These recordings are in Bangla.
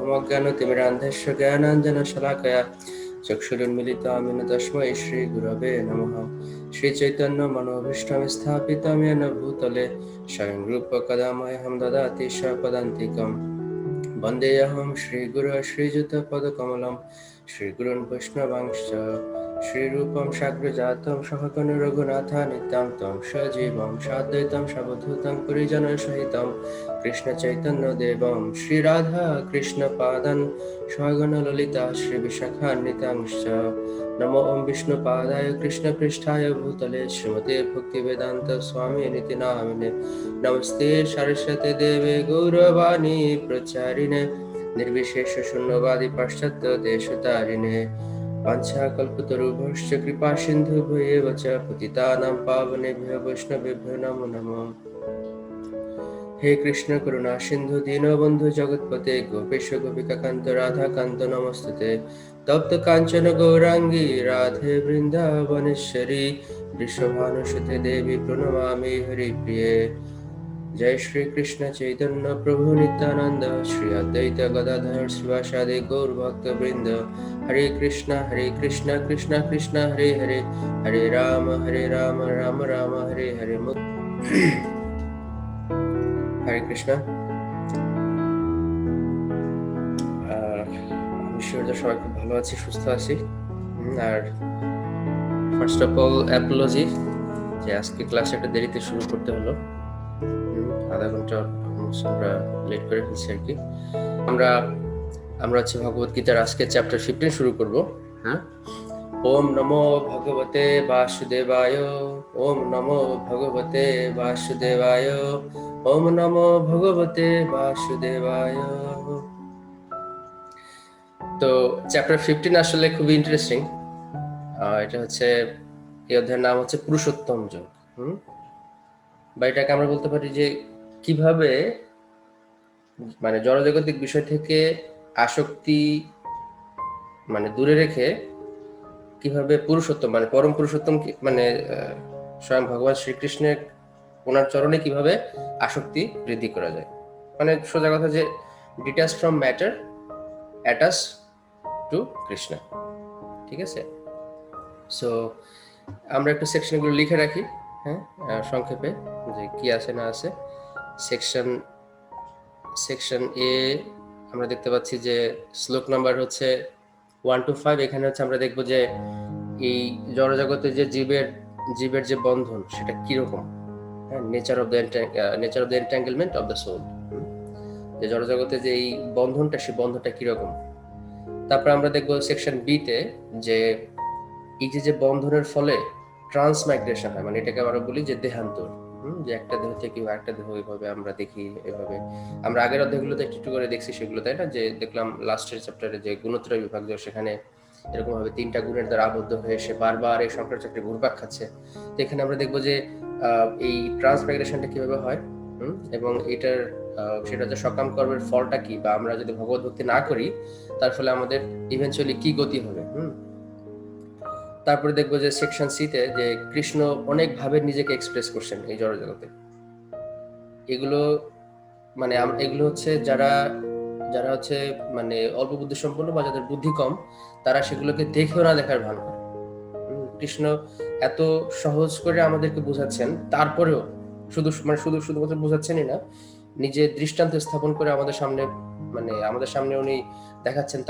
ज्ञानतिमिरान्धस्य ज्ञानाञ्जनशलाकया चक्षुरुन्मिलितामिन तस्मै श्रीगुरवे नमः। श्रीचैतन्यमनोभीष्टं स्थापितं येन भूतले स्वयं रूपकदा मह्यं ददाति स्वपदान्तिकम्। वन्देऽहं श्रीगुरुं श्रीयुतपदकमलं श्रीगुरून् वैष्णवांश्च श्रीरूपं साग्रजातं सहगण रघुनाथान्वितं तं सजीवं साद्वैतं सावधूतं परिजनसहितं कृष्णचैतन्यदेवं श्रीराधा कृष्णपादान् सहगण ललिता श्रीविशाखान्वितांश्च। नमो ॐ विष्णुपादाय कृष्णपृष्ठाय भूतले श्रीमते भक्तिवेदान्त स्वामिनिति नामिने। नमस्ते सरस्वती देवे गौरवाणी प्रचारिणे निर्विशेष शून्यवादी पाश्चात्य देशतारिणे। वाञ्छाकल्पतरुभ्यश्च कृपा सिन्धुभ्येव च पतितानां पावनेभ्यो वैष्णवेभ्यो नमो नमः। हे कृष्ण करुणा सिंधु दीनबंधु जगत्पते गोपेश गोपिकाकांत राधाकांत नमस्तुते। तप्त कांचन गौरांगी राधे वृंदावनेश्वरी वृषभानुसुते देवी प्रणमामि हरिप्रिये। जय श्री कृष्ण चैतन्य प्रभु नित्यानंद श्री अद्वैत गदाधर शिवासादि गौर भक्त वृंद। हरे कृष्ण कृष्ण कृष्ण हरे हरे, हरे राम राम राम हरे हरे। হরে কৃষ্ণ। আমি শিওর যে সবাই খুব ভালো আছি, সুস্থ আছি। আর ফার্স্ট অফ অল অ্যাপোলজি যে আজকে ক্লাস একটা দেরিতে শুরু করতে হলো, আধা ঘন্টা আমরা লেট করে ফেলছি আর কি। আমরা হচ্ছে ভগবত গীতার আজকে চ্যাপ্টার 15 শুরু করব। হ্যাঁ, ওম নমো ভগবতে বাসুদেবায়, ওম নমো ভগবতে বাসুদেবায়, ওম নমো ভগবতে বাসুদেবায়। তো চ্যাপ্টার 15 আসলে খুবই ইন্টারেস্টিং। এটা হচ্ছে, এই অধ্যায়ের নাম হচ্ছে পুরুষোত্তম যোগ। বা এটাকে আমরা বলতে পারি যে কিভাবে মানে জড়জাগতিক বিষয় থেকে আসক্তি মানে দূরে রেখে কিভাবে পুরুষোত্তম মানে পরম পুরুষোত্তম মানে স্বয়ং ভগবান শ্রীকৃষ্ণের ওনার চরণে কিভাবে আসক্তি বৃদ্ধি করা যায়। মানে সোজা কথা যে detach from matter, attach to Krishna. ঠিক আছে, সো আমরা একটু সেকশনগুলো লিখে রাখি। হ্যাঁ, সংক্ষেপে যে কি আছে না আছে। সেকশন এ আমরা দেখতে পাচ্ছি যে শ্লোক নাম্বার হচ্ছে 1 to 5। এখানে হচ্ছে আমরা দেখব যে এই জড়জগতে যে জীবের যে বন্ধন সেটা কিরকম, হ্যাঁ, nature of the entanglement of the soul. যে জড়জগতে যে এই বন্ধনটা, সেই বন্ধনটা কিরকম। তারপর আমরা দেখব সেকশন বি তে যে এই যে বন্ধনের ফলে ট্রান্সমাইগ্রেশন হয়, মানে এটাকে আমরা বলি যে দেহান্তর। যে একটা দেহ থেকে একটা দেহ এভাবে আমরা দেখি। এভাবে আমরা আগের অধ্যায়গুলোতে একটু করে দেখছি সেগুলো, তাই না? যে দেখলাম লাস্টের চ্যাপ্টারে যে গুণত্রয় বিভাগ, সেখানে এরকম ভাবে 3টা গুণের দ্বারা আবদ্ধ হয়ে সে বারবার এই সংসার চক্রে ঘুরপাক খাচ্ছে। তো এখানে আমরা দেখবো যে এই ট্রান্সমাইগ্রেশনটা কিভাবে হয়, এবং এটার সেটা যে সকাম কর্মের ফলটা কি, বা আমরা যদি ভগবত ভক্তি না করি তার ফলে আমাদের ইভেনচুয়ালি কি গতি হবে। তারপরে দেখবো যে সেকশন সি তে যে কৃষ্ণ অনেক ভাবে নিজেকে এক্সপ্রেস করছেন এই জড়জগতে। এগুলো মানে এগুলো হচ্ছে যারা হচ্ছে মানে অল্প বুদ্ধি সম্পন্ন বা যাদের বুদ্ধি কম, তারা সেগুলোকে দেখেও না দেখার ভান করে। কৃষ্ণ এত সহজ করে আমাদেরকে বোঝাচ্ছেন, তারপরেও শুধুমাত্র বোঝাচ্ছেনই না, নিজে দৃষ্টান্ত স্থাপন করে আমাদের সামনে উনি দেখাচ্ছেন।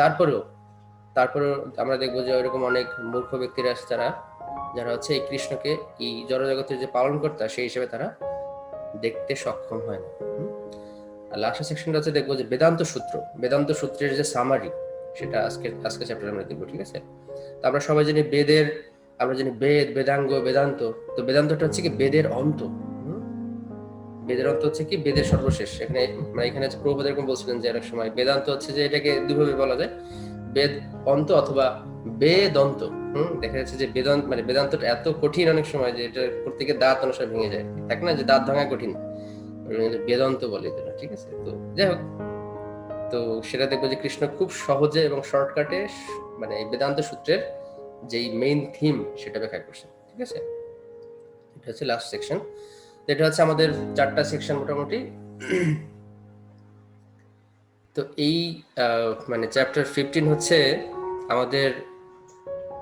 তারপরেও আমরা দেখবো যে ওইরকম অনেক মূর্খ ব্যক্তিরা আছে যারা হচ্ছে এই কৃষ্ণকে, এই জড়জগতের যে পালনকর্তা সেই হিসেবে তারা দেখতে সক্ষম হয় না। আর লাস্টের সেকশনটা হচ্ছে দেখবো যে বেদান্ত সূত্রের যে সামারি, সেটা আজকে চ্যাপ্টারে আমরা দেখবো। ঠিক আছে, তো আমরা সবাই জানি আমরা জানি বেদ, বেদাঙ্গ, বেদান্ত। তো বেদান্তটা হচ্ছে কি বেদের অন্ত। বেদের অন্ত হচ্ছে কি বেদের সর্বশেষ। এখানে প্রভুপাদ এরকম বলছিলেন যে অনেক সময় বেদান্ত হচ্ছে যে এটাকে দুভাবে বলা যায়, বেদ অন্ত অথবা বেদন্ত। দেখা যাচ্ছে যে বেদান্তটা এত কঠিন অনেক সময় যে এটা করতে গিয়ে দাঁত অনুসারে ভেঙে যায়, দেখ না যে দাঁত ভাঙা কঠিন, বেদান্ত বলে এটা। ঠিক আছে, তো যাই হোক, তো সেটা দেখবো যে কৃষ্ণ খুব সহজে এবং শর্টকাটে মানে বেদান্ত সূত্রের যেই মেইন থিম সেটা ব্যাখ্যা করছেন। ঠিক আছে, এটা হচ্ছে লাস্ট সেকশন। এটা হচ্ছে আমাদের 4টা সেকশন মোটামুটি তো এই মানে চ্যাপ্টার 15 হচ্ছে আমাদের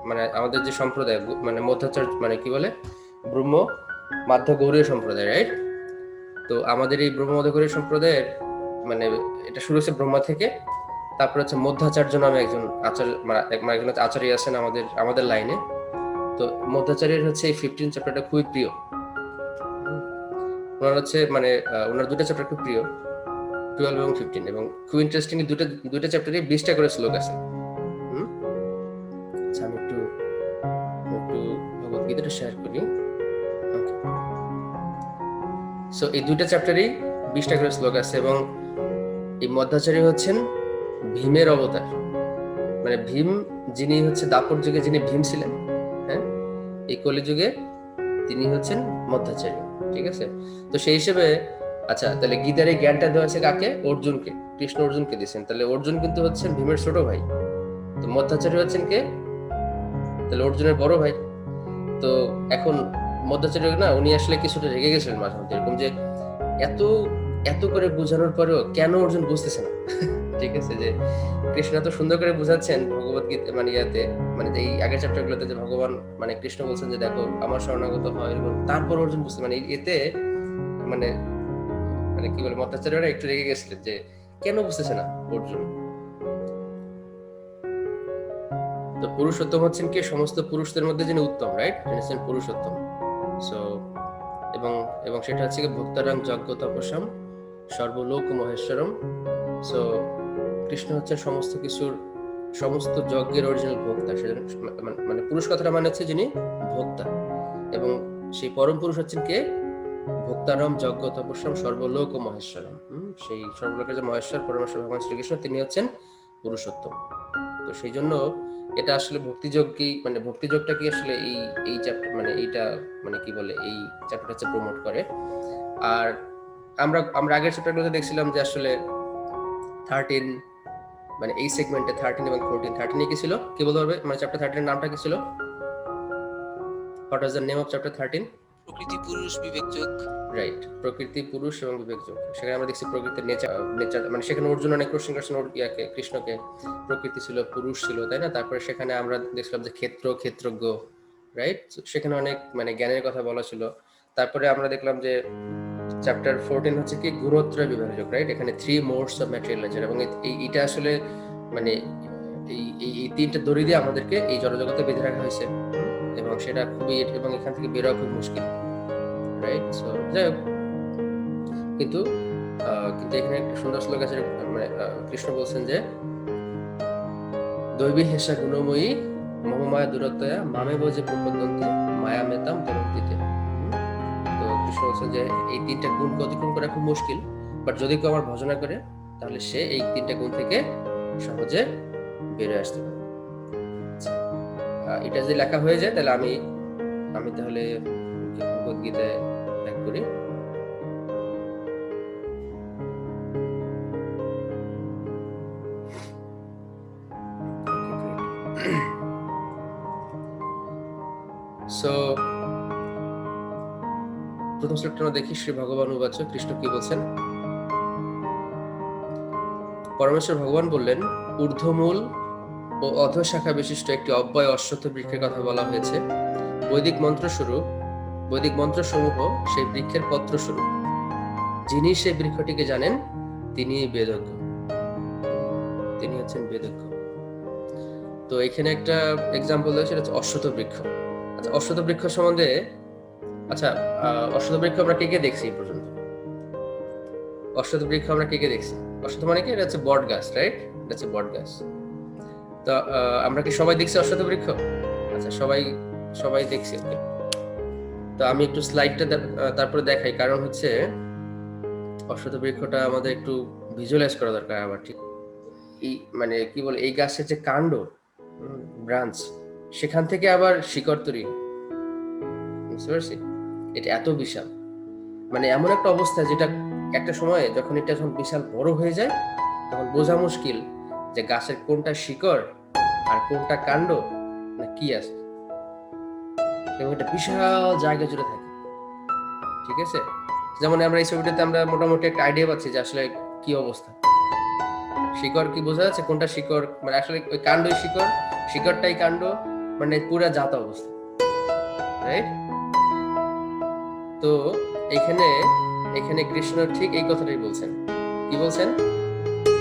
মানে আমাদের যে সম্প্রদায় মানে মধ্যাচার্য মানে কি বলে ব্রহ্ম মাধ্য গৌড়ীয় সম্প্রদায়, রাইট? তো আমাদের এই ব্রহ্ম মাধ্য গৌড়ীয় সম্প্রদায়ের মানে এটা শুরু হচ্ছে ব্রহ্মা থেকে। তারপর হচ্ছে মধ্যাচার্য নামে একজন আচার্য মানে একজন আচার্য আছেন আমাদের আমাদের লাইনে। তো মধ্যাচার্যের হচ্ছে এই 15 চ্যাপ্টারটা খুবই প্রিয়। ওনার হচ্ছে মানে ওনার দুটো চ্যাপ্টার খুব প্রিয়, 12 এবং 15, এবং খুব ইন্টারেস্টিং। দুটো চ্যাপ্টারে 20টা করে শ্লোক আছে। আচ্ছা আমি একটু ভগবদ্গীতাটা শেয়ার করি। সো এই দুইটা চ্যাপ্টারই 20টা করে শ্লোক আছে, এবং এই মধ্যাচার্য হচ্ছেন ভীমের অবতার। মানে ভীম যিনি হচ্ছে দাপর যুগে যিনি ভীম ছিলেন, হ্যাঁ, এই কলিযুগে তিনি হচ্ছেন মধ্যাচার্য, ঠিক আছে? তো সেই হিসেবে আচ্ছা তাহলে গীতার এই জ্ঞানটা দেওয়া আছে কাকে? অর্জুনকে। কৃষ্ণ অর্জুনকে দিয়েছেন। তাহলে অর্জুন কিন্তু হচ্ছেন ভীমের ছোট ভাই। তো মধ্যাচার্য হচ্ছেন কে? তাহলে অর্জুনের বড় ভাই। তো এখন মধ্যাচার্য না উনি আসলে কিছুটা রেগে গেছিলেন মাঝে মধ্যে, এরকম যে এত এত করে বোঝানোর পরেও কেন অর্জুন বুঝতেছে না। ঠিক আছে, যে কৃষ্ণ এত সুন্দর করে বুঝাচ্ছেন ভগবদ্গীতা মানে ইয়াতে মানে এই আগের চ্যাপ্টার গুলোতে যে ভগবান মানে কৃষ্ণ বলছেন যে দেখো আমার শরণাগত হয়, এবং তারপর অর্জুন বুঝতে মানে এতে মানে মানে কি বলে মধ্যাচার্যরা একটু রেগে গেছিলেন যে কেন বুঝতেছে না অর্জুন। তো পুরুষোত্তম হচ্ছেন কি সমস্ত পুরুষদের মধ্যে যিনি উত্তম, রাইট? তিনি হচ্ছেন পুরুষোত্তম। সো এবং এবং সেটা হচ্ছে কি ভক্তারাং যজ্ঞ তপস্যাম সর্বলোক মহেশ্বরম। সো কৃষ্ণ হচ্ছেন সমস্ত কিছুর সমস্ত যজ্ঞের অরিজিনাল ভোক্তা। সেজন্য মানে পুরুষ কথাটা মানে হচ্ছে যিনি ভোক্তা, এবং সেই পরম পুরুষ হচ্ছেন কে? ভোক্তারম যজ্ঞ তপস্যাম সর্বলোক মহেশ্বরম। সেই সর্বলোকের যে মহেশ্বর পরমেশ্বর ভগবান শ্রীকৃষ্ণ তিনি হচ্ছেন পুরুষোত্তম। তো সেই জন্য এটা আসলে ভক্তিযোগই মানে ভক্তিযোগটা কি আসলে এই এই চ্যাপ্টার মানে এইটা মানে কি বলে এই চ্যাপ্টারটা হচ্ছে প্রমোট করে। আর আমরা আগের চ্যাপ্টারগুলোতে দেখছিলাম যে আসলে 13 মানে এই সেগমেন্টে 13 এবং 14, 13 কি ছিল কি বলতে পারবে? মানে চ্যাপ্টার 13 এর নামটা কি ছিল? What was the name of chapter 13? প্রকৃতি পুরুষ বিবেক যোগ। রাইট, প্রকৃতি পুরুষ এবং বিবেক যোগ। সেখানে আমরা দেখছি প্রকৃতির নেচার মানে সেখানে অর্জুন অনেক কোশ্চেন করছেন ইয়াকে কৃষ্ণকে, প্রকৃতি ছিল পুরুষ ছিল তাই না? তারপরে সেখানে আমরা দেখছিলাম যে ক্ষেত্রজ্ঞ, রাইট? সেখানে অনেক মানে জ্ঞানের কথা বলা ছিল। তারপরে আমরা দেখলাম যে চ্যাপ্টার 14 হচ্ছে কি গুণত্রয় বিভাজক, রাইট? এখানে 3 মোডস অফ ম্যাটেরিয়াল নেচার, এবং এইটা আসলে মানে এই তিনটা দড়ি দিয়ে আমাদেরকে এই জড়জগতে বেঁধে রাখা হয়েছে, এবং সেটা খুবই এবং এখান থেকে বেরোয়া খুব মুশকিল, রাইট? সো যাই হোক, কিন্তু কিন্তু এখানে একটা সুন্দর শ্লোক আছে মানে কৃষ্ণ বলছেন যে দৈবী হেসা গুণময়ী মমমায়া দূরত্বয়া মামে বজে প্রপদ্যন্তে মায়া মেতাম তরন্তিতে। তো কৃষ্ণ বলছেন যে এই তিনটা গুণ অতিক্রম করা খুব মুশকিল, বাট যদি কেউ আমার ভজনা করে তাহলে সে এই তিনটা গুণ থেকে সহজে বের হয়ে আসতে পারে। এটা যদি লেখা হয়ে যায় তাহলে আমি তাহলে ভগবদ্গীতায় ব্যাক করি। সো প্রথম শ্লোকটা আমরা দেখি। শ্রী ভগবান উবাচ, কৃষ্ণ কি বলছেন? পরমেশ্বর ভগবান বললেন, ঊর্ধ্বমূল ও অধঃশাখা বিশিষ্ট একটি অব্যয় অশ্বত্থ বৃক্ষের কথা বলা হয়েছে। বৈদিক মন্ত্রসমূহ সেই বৃক্ষের পত্র স্বরূপ। যিনি সেই বৃক্ষটিকে জানেন তিনি বেদজ্ঞ, তিনি হচ্ছেন বেদজ্ঞ। তো এখানে একটা এক্সাম্পল দেয়, সেটা হচ্ছে অশ্বত্থ বৃক্ষ। আচ্ছা অশ্বত্থ বৃক্ষ সম্বন্ধে আচ্ছা অশ্বত্থ বৃক্ষ আমরা কে কে দেখছি এই পর্যন্ত? অশ্বত্থ বৃক্ষ আমরা কে কে দেখছি? অশ্বত্থ মানে কি? এটা হচ্ছে বট গাছ, রাইট? এটা হচ্ছে বট গাছ। তো আমরা কি সবাই দেখছি অশ্বত্থ বৃক্ষ? আচ্ছা সবাই দেখছি। ওকে, তো আমি একটু স্লাইডটা তারপরে দেখাই, কারণ হচ্ছে অশ্বত্থ বৃক্ষটা আমাদের একটু ভিজুয়ালাইজ করা দরকার। আবার ঠিক এই মানে কি বলে এই গাছের যে কাণ্ড ব্রাঞ্চ, সেখান থেকে আবার শিকড় তৈরি, বুঝতে পারছি? এটা এত বিশাল, মানে এমন একটা অবস্থা যেটা একটা সময়ে যখন এটা যখন বিশাল বড় হয়ে যায় তখন বোঝা মুশকিল যে গাছের কোনটা শিকড় আর কোনটা কাণ্ড না কি আছে, এবং এটা বিশাল জায়গা জুড়ে থাকে, ঠিক আছে? যেমন আমরা এই ছবিটাতে আমরা মোটামুটি একটা আইডিয়া পাচ্ছি যে আসলে কি অবস্থা। শিকড় কি বোঝা যাচ্ছে কোনটা শিকড়, মানে আসলে ওই কাণ্ডই শিকড়, শিকড়টাই কাণ্ড, মানে পুরা জাত অবস্থা, রাইট? তো এখানে এখানে কৃষ্ণ ঠিক এই কথাটাই বলছেন। কি বলছেন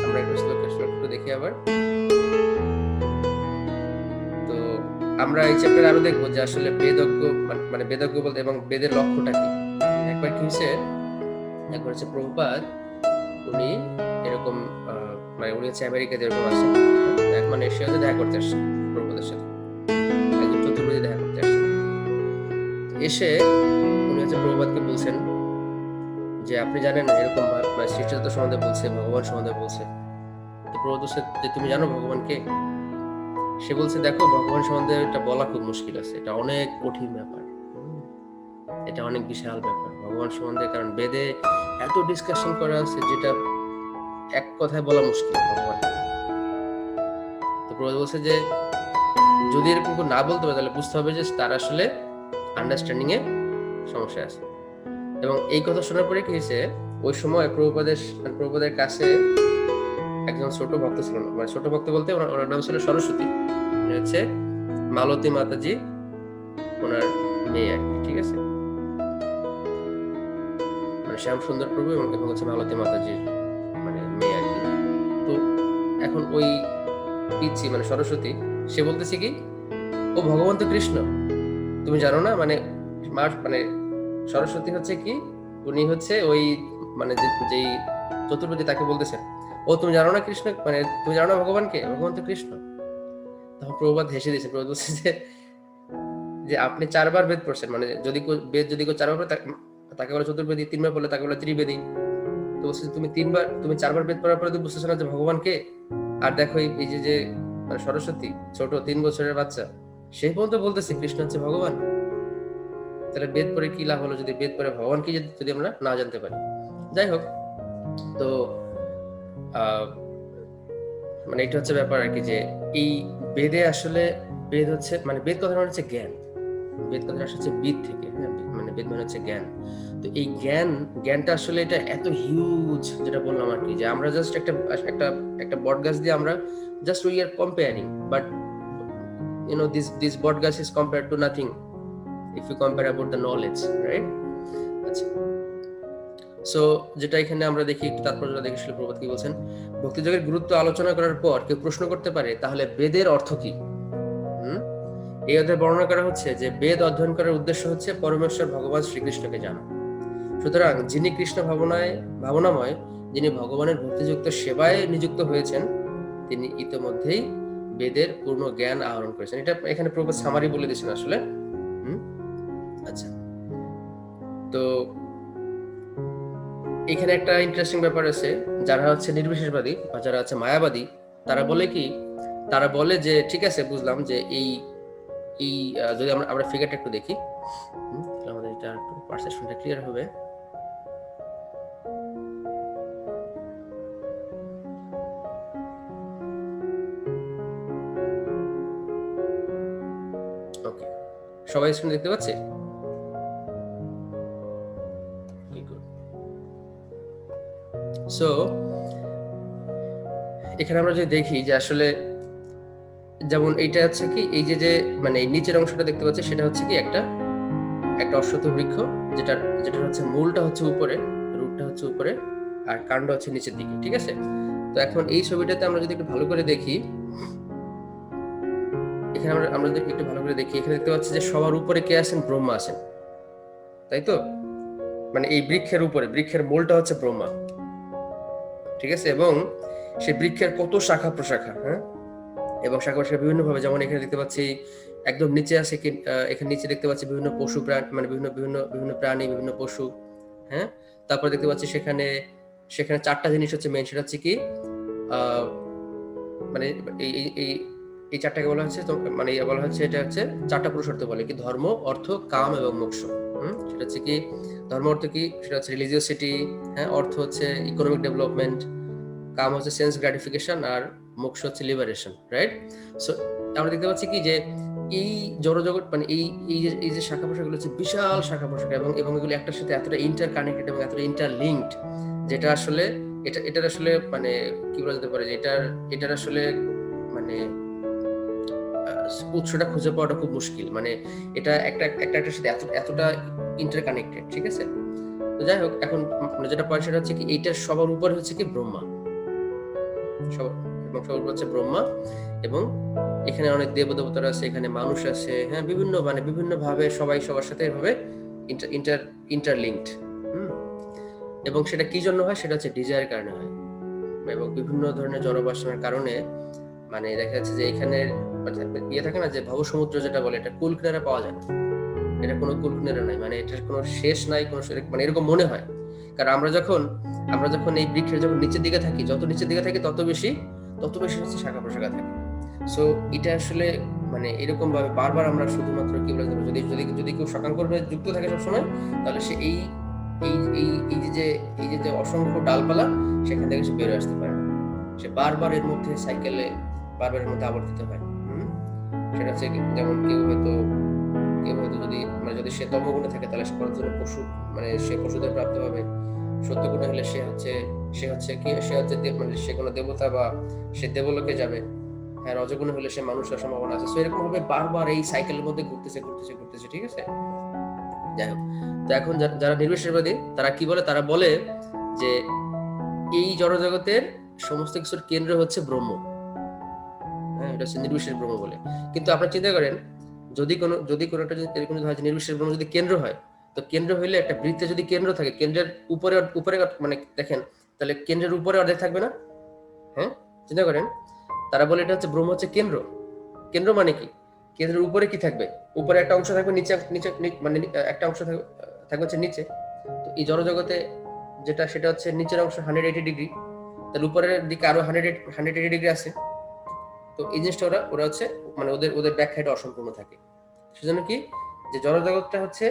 আমরা একটু শ্লোকটা দেখি আবার। তো আমরা এই চ্যাপ্টারে আরো দেখবো যে আসলে বেদজ্ঞ মানে বেদজ্ঞ বলতে এবং বেদের লক্ষ্যটা কি। একবার কি হয়েছে, একবার হচ্ছে প্রভুপাদ উনি এরকম মানে উনি হচ্ছে আমেরিকাতে এরকম আসছেন, মানে সে হচ্ছে দেখা করতে আসছেন প্রভুপাদের সাথে, একজন চতুর্বেদী দেখা করতে আসছেন। এসে উনি হচ্ছে প্রভুপাদকে বলছেন যে আপনি জানেন এরকম মানে সৃষ্টিতত্ত্ব সম্বন্ধে বলছে, ভগবান সম্বন্ধে বলছে। তো প্রভুপাদ বলছে যে তুমি জানো ভগবান কে? সে বলছে দেখো ভগবান সম্বন্ধে এটা বলা খুব মুশকিল আছে, এটা অনেক কঠিন ব্যাপার, এটা অনেক বিশাল ব্যাপার ভগবান সম্বন্ধে, কারণ বেদে এত ডিসকাশন করা আছে যেটা এক কথায় বলা মুশকিল ভগবান। তো প্রভুপাদ বলছে যে যদি এরকম কেউ না বলতে পারে তাহলে বুঝতে হবে যে তার আসলে আন্ডারস্ট্যান্ডিং এ সমস্যা আছে। এবং এই কথা শোনার পরে কি হয়েছে, ওই সময় প্রভুপাদের কাছে একজন ছোট ভক্ত ছিল, মানে ছোট ভক্ত বলতে ওনার নাম ছিল সরস্বতী, উনি হচ্ছে মালতী মাতাজি ওনার মেয়ে আর কি, ঠিক আছে? মানে শ্যাম সুন্দর প্রভু এবং হচ্ছে মালতী মাতাজির মানে মেয়ে আর কি। তো এখন ওই পিচ্ছি মানে সরস্বতী সে বলতেছে কি, ও ভগবান তো কৃষ্ণ, তুমি জানো না? মানে মানে সরস্বতী হচ্ছে কি, উনি হচ্ছে ওই মানে যেই চতুর্বেদী তাকে বলতেছেন, ও তুমি জানো না কৃষ্ণ, মানে তুমি জানো না ভগবানকে, ভগবান তো কৃষ্ণ। তখন প্রভুপাদ হেসে দিয়েছে, প্রভুপাদ বলছে যে যে আপনি 4 বার বেদ পড়ছেন, মানে যদি বেদ যদি কেউ 4 বার পড়ে তাকে বলে চতুর্বেদী, 3 বার পড়লে তাকে বলে ত্রিবেদী। তো বলছে তুমি 4 বার বেদ পড়ার পরে তুমি বুঝতেছো না যে ভগবান কে? আর দেখো এই যে যে মানে সরস্বতী ছোট 3 বছরের বাচ্চা, সেই পর্যন্ত বলতেছে কৃষ্ণ হচ্ছে ভগবান। তাহলে বেদ পড়ে কি লাভ হলো যদি বেদ পড়ে ভগবান কি যদি আমরা না জানতে পারি? যাই হোক, তো মানে এটা হচ্ছে ব্যাপার আর কি, যে এই বেদে আসলে বেদ হচ্ছে মানে বেদ কথা মানে হচ্ছে জ্ঞান, বেদ কথা হচ্ছে বিদ থেকে, হ্যাঁ, মানে বেদ মানে হচ্ছে জ্ঞান। তো এই জ্ঞানটা আসলে এটা এত হিউজ, যেটা বললাম আর কি, যে আমরা জাস্ট একটা একটা একটা বট গাছ দিয়ে আমরা just we are comparing, but you know this বট গাছ is compared to nothing if you compare about the knowledge, right? আচ্ছা, সো যেটা এখানে আমরা দেখি একটু তাৎপর্য দেখি প্রভুপাদ কি বলছেন। ভক্তিযোগের গুরুত্ব আলোচনা করার পর কেউ প্রশ্ন করতে পারে তাহলে বেদের অর্থ কি? এই অধ্যায়ে বর্ণনা করা হচ্ছে যে বেদ অধ্যয়ন করার উদ্দেশ্য হচ্ছে পরমেশ্বর ভগবান শ্রীকৃষ্ণকে জানা। সুতরাং যিনি কৃষ্ণ ভাবনাময়, যিনি ভগবানের ভক্তিযুক্ত সেবায় নিযুক্ত হয়েছেন, তিনি ইতিমধ্যেই বেদের পূর্ণ জ্ঞান আহরণ করেছেন। এটা এখানে প্রভুপাদ সামারি বলে দিয়েছেন আসলে। আচ্ছা, তো এখানে একটা ইন্টারেস্টিং ব্যাপার আছে, যারা হচ্ছে নির্বিশেষবাদী বা যারা হচ্ছে মায়াবাদী, তারা বলে কি, তারা বলে যে ঠিক আছে বুঝলাম যে এই এই যদি আমরা ফিগারটা একটু দেখি, আমাদের এটা একটু পারসেপশনটা ক্লিয়ার হবে। ওকে, সবাই স্ক্রিন দেখতে পাচ্ছে? সো এখানে আমরা যদি দেখি যে আসলে যেমন এইটা হচ্ছে কি, এই যে যে মানে নিচের অংশটা দেখতে পাচ্ছি সেটা হচ্ছে কি একটা অশ্বত্থ বৃক্ষ, যেটা হচ্ছে মূলটা হচ্ছে উপরে, রুটটা হচ্ছে উপরে, আর কাণ্ড হচ্ছে নিচের দিকে, ঠিক আছে? তো এখন এই ছবিটাতে আমরা যদি একটু ভালো করে দেখি, এখানে আমরা যদি একটু ভালো করে দেখি, এখানে দেখতে পাচ্ছি যে সবার উপরে কে আছেন? ব্রহ্মা আছেন, তাই তো? মানে এই বৃক্ষের উপরে, বৃক্ষের মূলটা হচ্ছে ব্রহ্মা, ঠিক আছে? এবং সেই বৃক্ষের কত শাখা প্রশাখা, হ্যাঁ, এবং শাখা প্রশাখা বিভিন্ন ভাবে, যেমন এখানে দেখতে পাচ্ছি একদম নিচে আছে কি, এখানে নিচে দেখতে পাচ্ছি বিভিন্ন পশু প্রাণী, মানে বিভিন্ন বিভিন্ন বিভিন্ন প্রাণী, বিভিন্ন পশু, হ্যাঁ। তারপর দেখতে পাচ্ছি সেখানে 4টা জিনিস হচ্ছে মেইন, সেটা হচ্ছে কি মানে এই এই এই এই 4টাকে বলা হচ্ছে, তো মানে বলা হচ্ছে এটা হচ্ছে 4টা পুরুষার্থ বলে কি, ধর্ম, অর্থ, কাম এবং মোক্ষ। সেটা হচ্ছে কি, ধর্ম অর্থ কি, সেটা হচ্ছে রিলিজিওসিটি, হ্যাঁ, অর্থ হচ্ছে ইকোনমিক ডেভেলপমেন্ট, কাম হচ্ছে সেন্স গ্র্যাটিফিকেশন, আর মোক্ষ হচ্ছে লিবারেশন, রাইট? সো আমরা দেখতে পাচ্ছি কি যে এই জড়জগৎ মানে এই যে শাখা প্রশাখাগুলো হচ্ছে বিশাল শাখা প্রশাখা, এবং এগুলো একটার সাথে এতটা ইন্টার কানেক্টেড এবং এতটা ইন্টারলিঙ্কড, যেটা আসলে এটার আসলে মানে কি বলা যেতে পারে যে এটার আসলে মানে উৎসটা খুঁজে পাওয়াটা খুব মুশকিল, মানে এটা একটার সাথে এতটা ইন্টারকানেক্টেড, ঠিক আছে? তো যাই হোক, এখন মানে যেটা পয়েন্ট সেটা হচ্ছে কি এইটার সবার উপরে হচ্ছে কি ব্রহ্মা, এবং সবার উপরে হচ্ছে ব্রহ্মা, এবং এখানে অনেক দেবদেবতারা আছে, এখানে মানুষ আছে, হ্যাঁ, বিভিন্ন ভাবে সবাই সবার সাথে এভাবে ইন্টার ইন্টারলিঙ্কড। এবং সেটা কি জন্য হয়, সেটা হচ্ছে ডিজায়ার কারণে হয়, এবং বিভিন্ন ধরনের জনবাসনার কারণে মানে দেখা যাচ্ছে যে এখানে ইয়ে থাকে না যে ভব সমুদ্র যেটা বলে, এটা কুল কিনারা পাওয়া যায় না, এটা কোনো কুল কিনারা নাই, মানে এটার কোনো শেষ নাই, কোনো মানে এরকম মনে হয়। কারণ আমরা যখন এই বৃক্ষের যখন নিচের দিকে থাকি, যত নিচের দিকে থাকি তত বেশি হচ্ছে শাখা প্রশাখা থাকে। সো এটা আসলে মানে এরকম ভাবে বারবার আমরা শুধুমাত্র কি বলে, যদি যদি যদি কেউ শাখাঙ্করভাবে যুক্ত থাকে সবসময়, তাহলে সে এই এই এই এই যে এই যে অসংখ্য ডালপালা, সেখান থেকে সে বেরোয় আসতে পারে না, সে বারবার এর মধ্যে সাইকেলে বারবার এর মধ্যে আবর্তিত হয়। সেটা হচ্ছে যেমন কেউ হয়তো যদি সে তমগুণে থাকে, তাহলে সে করার জন্য পশু, মানে সে পশুদের প্রাপ্ত হবে। সত্যগুণে হলে মানে সে কোনো দেবতা বা সে দেবলোকে যাবে। হ্যাঁ, রজগুণে হলে সে মানুষ হওয়ার সম্ভাবনা আছে। সো এরকম ভাবে বারবার এই সাইকেলের মধ্যে ঘুরতেছে, ঠিক আছে? যাই হোক, তো এখন যারা নির্বিশেষবাদী তারা কি বলে, তারা বলে যে এই জড়জগতের সমস্ত কিছুর কেন্দ্র হচ্ছে ব্রহ্ম। হ্যাঁ, এটা হচ্ছে নির্বিশেষ ব্রহ্ম বলে। কিন্তু আপনারা চিন্তা করেন, যদি কোনো একটা এরকম হয় যে নির্বিশেষ ব্রহ্ম যদি কেন্দ্র হয়, তো কেন্দ্র হইলে একটা বৃত্তে যদি কেন্দ্র থাকে, কেন্দ্রের উপরে মানে দেখেন, তাহলে কেন্দ্রের উপরে অর্ধেক থাকবে না? হ্যাঁ, চিন্তা করেন, তারা বলে এটা হচ্ছে ব্রহ্ম হচ্ছে কেন্দ্র। কেন্দ্র মানে কি? কেন্দ্রের উপরে কি থাকবে? উপরে একটা অংশ থাকবে, নিচে মানে একটা অংশ থাকবে হচ্ছে নিচে। তো এই জড়জগতে যেটা, সেটা হচ্ছে নিচের অংশ 180 ডিগ্রি, তার উপরের দিকে আরো 180 ডিগ্রি আছে। তো এই জিনিসটা ওরা হচ্ছে মানে ওদের ব্যাখ্যাটা অসম্পূর্ণ থাকে। সেজন্য কি, যে জড়জগৎটা হচ্ছে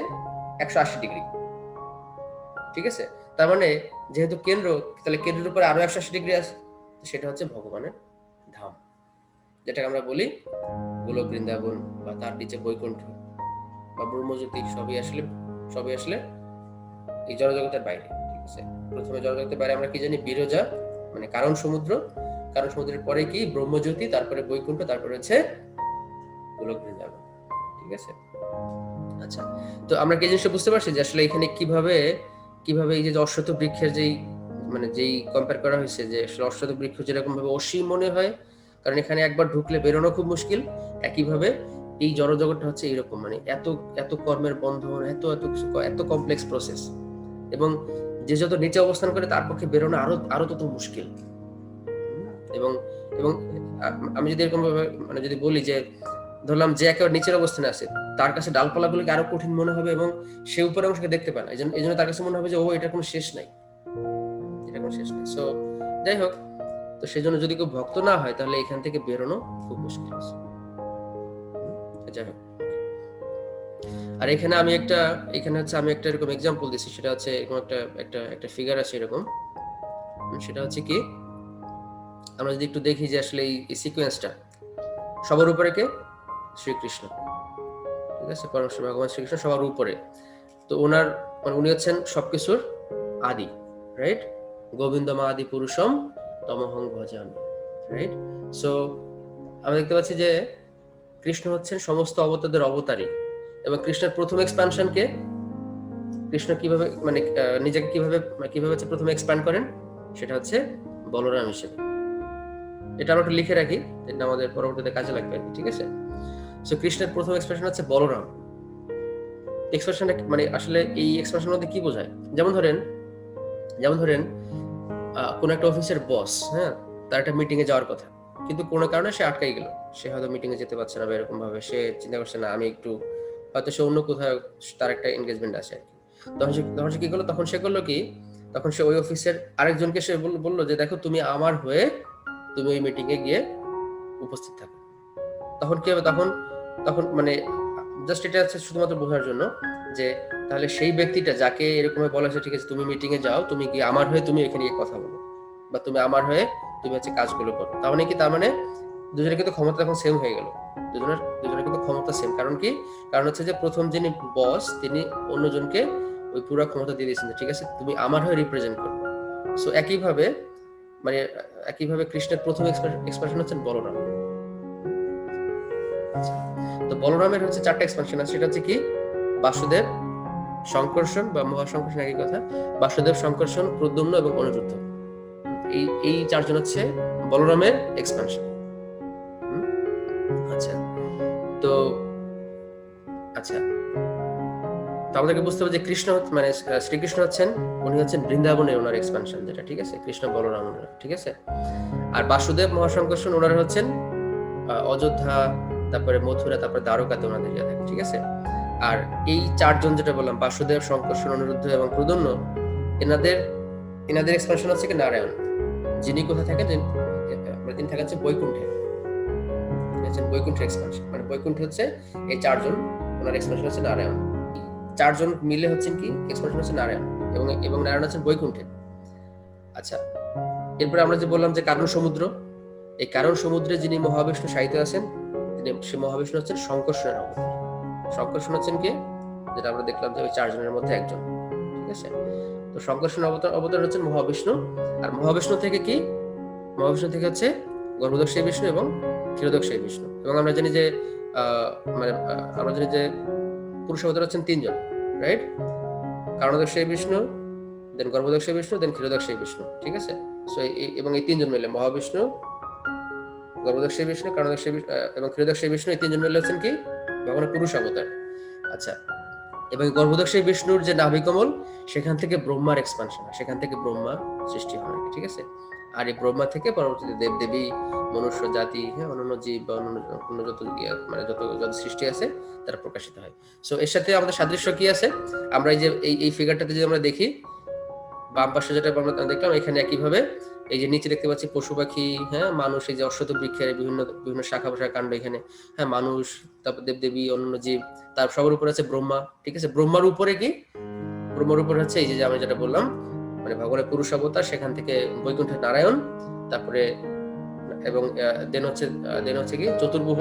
180 ডিগ্রি, ঠিক আছে? তার মানে যেহেতু কেন্দ্র, তাহলে কেন্দ্রের উপরে আরো 180 ডিগ্রি আছে, সেটা হচ্ছে ভগবানের ধাম, যেটাকে আমরা বলি গোলক বৃন্দাবন, বা তার নিচে বৈকুণ্ঠ বা ব্রহ্মজ্যোতি, সবই আসলে এই জড়জগতের বাইরে, ঠিক আছে? প্রথমে জড়জগতের বাইরে আমরা কি জানি, বিরজা মানে কারণ সমুদ্রের পরে কি ব্রহ্মজ্যোতি, তারপরে বৈকুণ্ঠ, তারপরে হচ্ছে গোলক বৃন্দাবন, ঠিক আছে? আচ্ছা, তো আমরা কি জিনিসটা বুঝতে পারছি যে আসলে এখানে কিভাবে এই যে অশ্বত্থ বৃক্ষের যেই কম্পেয়ার করা হয়েছে, যে আসলে অশ্বত্থ বৃক্ষ যেরকম ভাবে অসীম মনে হয়, কারণ এখানে একবার ঢুকলে বেরোনো খুব মুশকিল, একইভাবে এই জড়জগৎটা হচ্ছে এরকম, মানে এত কর্মের বন্ধন, এত কমপ্লেক্স প্রসেস, এবং যে যত নিচে অবস্থান করে তার পক্ষে বেরোনো আরো তত মুশকিল। এবং এবং আমি যদি এরকম ভাবে মানে যদি বলি যে ধরলাম যে একেবারে নিচের অবস্থানে আছে, তার কাছে ডালপালাগুলোকে আরো কঠিন মনে হবে, এবং সে উপরে অংশকে দেখতে পায় না, এই জন্য তার কাছে মনে হবে যে এটা কোনো শেষ নাই। সো যাই হোক, তো সেজন্য যদি কেউ ভক্ত না হয়, তাহলে এখান থেকে বেরোনো খুব মুশকিল আছে। যাই হোক, আর এখানে হচ্ছে আমি একটা এরকম এক্সাম্পল দিচ্ছি, সেটা হচ্ছে এরকম একটা ফিগার আছে এরকম, সেটা হচ্ছে কি, আমরা যদি একটু দেখি যে আসলে এই সিকোয়েন্সটা, সবার উপরে কে? শ্রীকৃষ্ণ, ঠিক আছে? পরমেশ্বর ভগবান শ্রীকৃষ্ণ সবার উপরে। তো উনি হচ্ছেন সবকিছুর আদি, রাইট? গোবিন্দম আদি পুরুষম তমহং ভজামি, রাইট? সো আমরা দেখতে পাচ্ছি যে কৃষ্ণ হচ্ছেন সমস্ত অবতারদের অবতারী, এবং কৃষ্ণের প্রথম এক্সপানশন কে? কৃষ্ণ কিভাবে মানে নিজেকে কিভাবে হচ্ছে প্রথমে এক্সপ্যান্ড করেন, সেটা হচ্ছে বলরাম হিসেবে। এটা আমরা একটু লিখে রাখি, এটা আমাদের পরবর্তীতে কাজে লাগবে, ঠিক আছে? সো কৃষ্ণের প্রথম এক্সপ্রেশন হচ্ছে বলরাম। এক্সপ্রেশনটা মানে আসলে এই এক্সপ্রেশনের মধ্যে কি বোঝায়? যেমন ধরেন কোন একটা অফিসের বস, হ্যাঁ, তার একটা মিটিং এ যাওয়ার কথা, কিন্তু কোনো কারণে সে আটকাই গেল, সে হয়তো মিটিং এ যেতে পারছে না, বা এরকম ভাবে সে চিন্তা করছে না আমি একটু, হয়তো সে অন্য কোথাও তার একটা এনগেজমেন্ট আছে আর কি। তখন সে কি করলো, তখন সে ওই অফিসের আরেকজনকে সে বললো যে দেখো, তুমি আমার হয়ে তুমি ওই মিটিং এ গিয়ে উপস্থিত থাকো। তখন কি হবে, তখন মানে জাস্ট এটা হচ্ছে শুধুমাত্র বোঝার জন্য যে তাহলে সেই ব্যক্তিটা যাকে এরকম বলা হয়েছে, ঠিক আছে তুমি মিটিং এ যাও, তুমি গিয়ে আমার হয়ে তুমি এখানে গিয়ে কথা বলো, বা তুমি আমার হয়ে তুমি হচ্ছে কাজগুলো করো। তার মানে দুজনের কিন্তু ক্ষমতা এখন সেম হয়ে গেল, দুজনের কিন্তু ক্ষমতা সেম। কারণ হচ্ছে যে প্রথম যিনি বস, তিনি অন্যজনকে ওই পুরো ক্ষমতা দিয়ে দিয়েছেন, ঠিক আছে তুমি আমার হয়ে রিপ্রেজেন্ট করো। সো একইভাবে কৃষ্ণের প্রথম এক্সপ্রেশন হচ্ছেন বলরাম। আচ্ছা, তো বলরামের হচ্ছে 4টা এক্সপ্রেশন আছে। সেটা হচ্ছে কি বাসুদেব, সংকর্ষণ বা মহাসংকর্ষণ, একই কথা। বাসুদেব, সংকর্ষণ, প্রদ্যুম্ন এবং অনিরুদ্ধ, এই 4জন হচ্ছে বলরামের এক্সপানশন। আচ্ছা, তো আচ্ছা, তো আমাদেরকে বুঝতে হবে যে কৃষ্ণ মানে শ্রীকৃষ্ণ হচ্ছেন, উনি হচ্ছেন বৃন্দাবনের ওনার এক্সপানশন, যেটা ঠিক আছে, কৃষ্ণ বলরাম ওনার, ঠিক আছে। আর বাসুদেব, মহাসংকর্ষণ ওনারা হচ্ছেন অযোধ্যা, তারপরে মথুরা, তারপরে দ্বারকাতে ওনাদের ইয়ে থাকে, ঠিক আছে। আর এই 4জন যেটা বললাম, বাসুদেব, সংকর্ষণ, অনিরুদ্ধ এবং প্রদ্যুম্ন, এনাদের এক্সপানশন হচ্ছে কি নারায়ণ, যিনি কোথায় থাকেন, তিনি থাকেন হচ্ছে বৈকুণ্ঠে। বৈকুণ্ঠের এক্সপানশন মানে বৈকুণ্ঠ হচ্ছে এই 4জন, ওনার এক্সপানশন হচ্ছে নারায়ণ। 4জন মিলে হচ্ছেন কি এক্সপানশন হচ্ছে নারায়ণ, এবং নারায়ণ হচ্ছেন বৈকুণ্ঠে। আচ্ছা, এরপরে আমরা যে বললাম যে কারণ সমুদ্র, এই কারণ সমুদ্রে যিনি মহাবিষ্ণু সাহিত্য আছেন, সে মহাবিষ্ণু হচ্ছেন সংকর্ষণের অবতার। সংকর্ষণ হচ্ছেন কি, যেটা আমরা দেখলাম যে ওই 4জনের মধ্যে একজন, ঠিক আছে। তো সংকর্ষণ অবতার হচ্ছেন মহাবিষ্ণু। আর মহাবিষ্ণু থেকে হচ্ছে গর্ভদক্ষী বিষ্ণু এবং ক্ষীরোদক্ষী বিষ্ণু। এবং আমরা জানি যে পুরুষ অবতার হচ্ছেন 3জন, রাইট? কারণদক্ষী বিষ্ণু, দেন গর্ভদক্ষী বিষ্ণু, দেন ক্ষীরোদক্ষী বিষ্ণু, ঠিক আছে। সো এবং এই 3জন মিলে মহাবিষ্ণু, গর্ভদক্ষী বিষ্ণু, কারণদক্ষী এবং ক্ষীরোদক্ষী বিষ্ণু, এই 3জন মিলে হচ্ছেন কি ভগবানের পুরুষ অবতার। আচ্ছা, এবং গর্ভদক্ষী বিষ্ণুর যে নাভিকমল, সেখান থেকে ব্রহ্মার এক্সপানশন হয়, সেখান থেকে ব্রহ্মা সৃষ্টি হয়, ঠিক আছে। আর এই ব্রহ্মা থেকে পরবর্তীতে দেবদেবী, মনুষ্য জাতি, হ্যাঁ, অন্যান্য জীব বা অন্য যত মানে যত সৃষ্টি আছে তারা প্রকাশিত হয়। সো এর সাথে আমাদের সাদৃশ্য কি আছে, আমরা এই যে এই ফিগারটাতে যদি আমরা দেখি, বাম পাশে যেটা আমরা দেখলাম, এখানে একইভাবে এই যে নিচে দেখতে পাচ্ছি পশু পাখি, হ্যাঁ, মানুষ, এই যে অশ্বত্থ বৃক্ষের বিভিন্ন বিভিন্ন শাখা প্রশাখা কাণ্ড এখানে, হ্যাঁ, মানুষ, তারপর দেবদেবী, অন্যান্য জীব, তার সবার উপরে আছে ব্রহ্মা, ঠিক আছে। ব্রহ্মার উপরে হচ্ছে এই যে আমি যেটা বললাম, মানে ভগবানের পুরুষ অবতার, সেখান থেকে বৈকুণ্ঠের নারায়ণ, তারপরে এবং দেন হচ্ছে কি চতুর্ভুজ,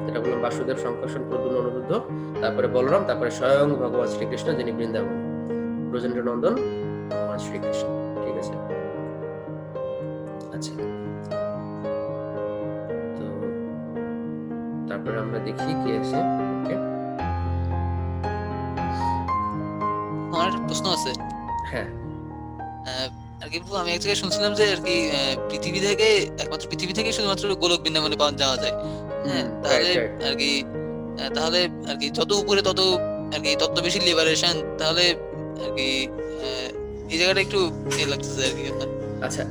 যেটা বললাম বাসুদেব, সংকর্ষণ, প্রদ্যুম্ন, অনিরুদ্ধ, তারপরে বলরাম, তারপরে স্বয়ং ভগবান শ্রীকৃষ্ণ, যিনি বৃন্দাবন ব্রজেন্দ্র নন্দন ভগবান শ্রীকৃষ্ণ, ঠিক আছে। আচ্ছা, তো তারপরে আমরা দেখি কি আছে। ওকে, আমার একটা প্রশ্ন আছে। হ্যাঁ, আর কি আমি এক জায়গায় শুনছিলাম যে আর কি একমাত্র পৃথিবী থেকে শুধুমাত্র গোলক বৃন্দাবনে যাওয়া যায়। হ্যাঁ, তাহলে আর কি যত উপরে তত আর কি তত বেশি লিবারেশন, তাহলে আর কি এই জায়গাটা একটু লাগতেছে আর কি আপনার। আচ্ছা,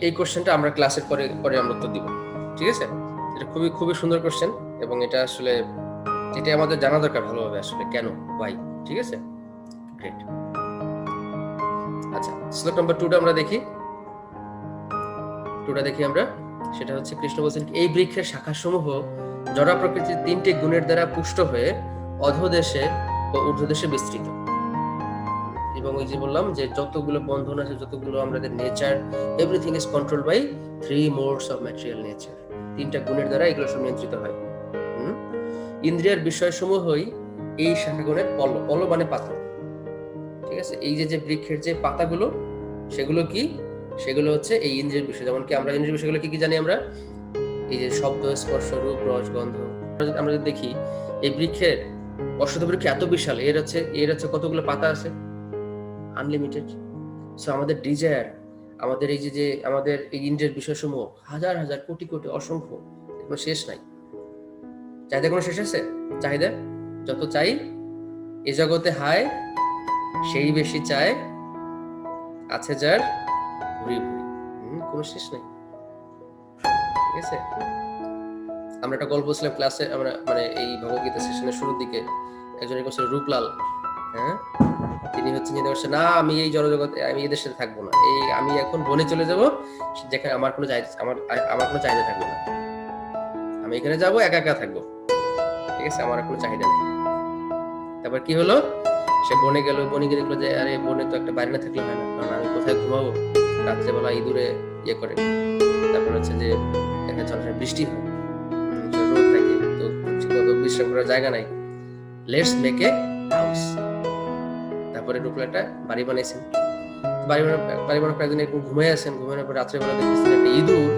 এই কোশ্চেনটা আমরা ক্লাসের পরে আমরা উত্তর দিব, ঠিক আছে। এটা খুবই খুবই সুন্দর কোশ্চেন, এবং এটা আসলে এটা আমাদের জানা দরকার ভালোভাবে, আসলে কেন, ওয়াই, ঠিক আছে। গ্রেট। আচ্ছা, শ্লোক নাম্বার 2টা আমরা দেখি। আমরা, সেটা হচ্ছে কৃষ্ণ বলছেন, এই বৃক্ষের শাখাসমূহ জড়া প্রকৃতির 3টি গুণের দ্বারা পুষ্ট হয়ে অধোদেশে ও ঊর্ধ্বদেশে বিস্তৃত। এবং ওই যে বললাম যে যতগুলো বন্ধন আছে, যতগুলো আমাদের nature, everything is controlled by 3 modes of material nature. 3টা গুণের দ্বারা এগুলো সব নিয়ন্ত্রিত হয়। ইন্দ্রিয়ের বিষয়সমূহই এই শাখাগুণের পল মানে পাতা, ঠিক আছে। এই যে বৃক্ষের যে পাতাগুলো, সেগুলো হচ্ছে এই ইন্দ্রিয়ের বিষয়। যেমন কি আমরা ইন্দ্রিয়ের বিষয়গুলো কি জানি, আমরা এই যে শব্দ, স্পর্শ, রূপ, রস, গন্ধ। আমরা যদি দেখি এই বৃক্ষের, অশ্বত্থ বৃক্ষ এত বিশাল, এর হচ্ছে কতগুলো পাতা আছে, আনলিমিটেড। সো আমাদের ডিজায়ার, আমাদের এই যে আমাদের এই ইন্দ্রিয়ের বিষয়সমূহ হাজার হাজার কোটি কোটি অসংখ্য, কোনো শেষ নাই। চাহিদা কোনো শেষ আছে? চাহিদা যত চাই এ জগতে হায়, সেই বেশি চায় আছে যার ভুরি ভুরি, কোনো শেষ নাই, ঠিক আছে। আমরা একটা গল্প ছিলাম ক্লাসে, আমরা মানে এই ভগবদ্গীতা সেশনের শুরুর দিকে, একজন করছে রূপলাল, হ্যাঁ, তিনি হচ্ছে চিন্তা করছে, না আমি এই জড়জগতে, আমি এদের সাথে থাকবো না, আমি এখন বনে চলে যাব, যেখানে আমার কোনো চাহিদা থাকবে না, আমি এখানে যাব, একা একা থাকবো, ঠিক আছে, আমার কোনো চাহিদা নেই। তারপর কি হলো, সে বনে গেল, বনে গিয়ে দেখলো যে আরে বনে তো একটা বাড়ি না থাকলে হয় না, কারণ আমি কোথায় ঘুমাবো, রাত্রেবেলা ইঁদুরে ইয়ে করে, তারপর হচ্ছে যে দেখা যাচ্ছে বৃষ্টি হয়, রোদ থাকে, তো ঠিকমতো বিশ্রাম করার জায়গা নাই, লেটস মেক এ হাউস। তারপরে রূপলাটা বাড়ি বানাইছেন। বাড়ি বানানোর একদিন এরকম ঘুমিয়ে আছেন, ঘুমানোর পর রাত্রেবেলা দেখতেছেন একটা ইঁদুর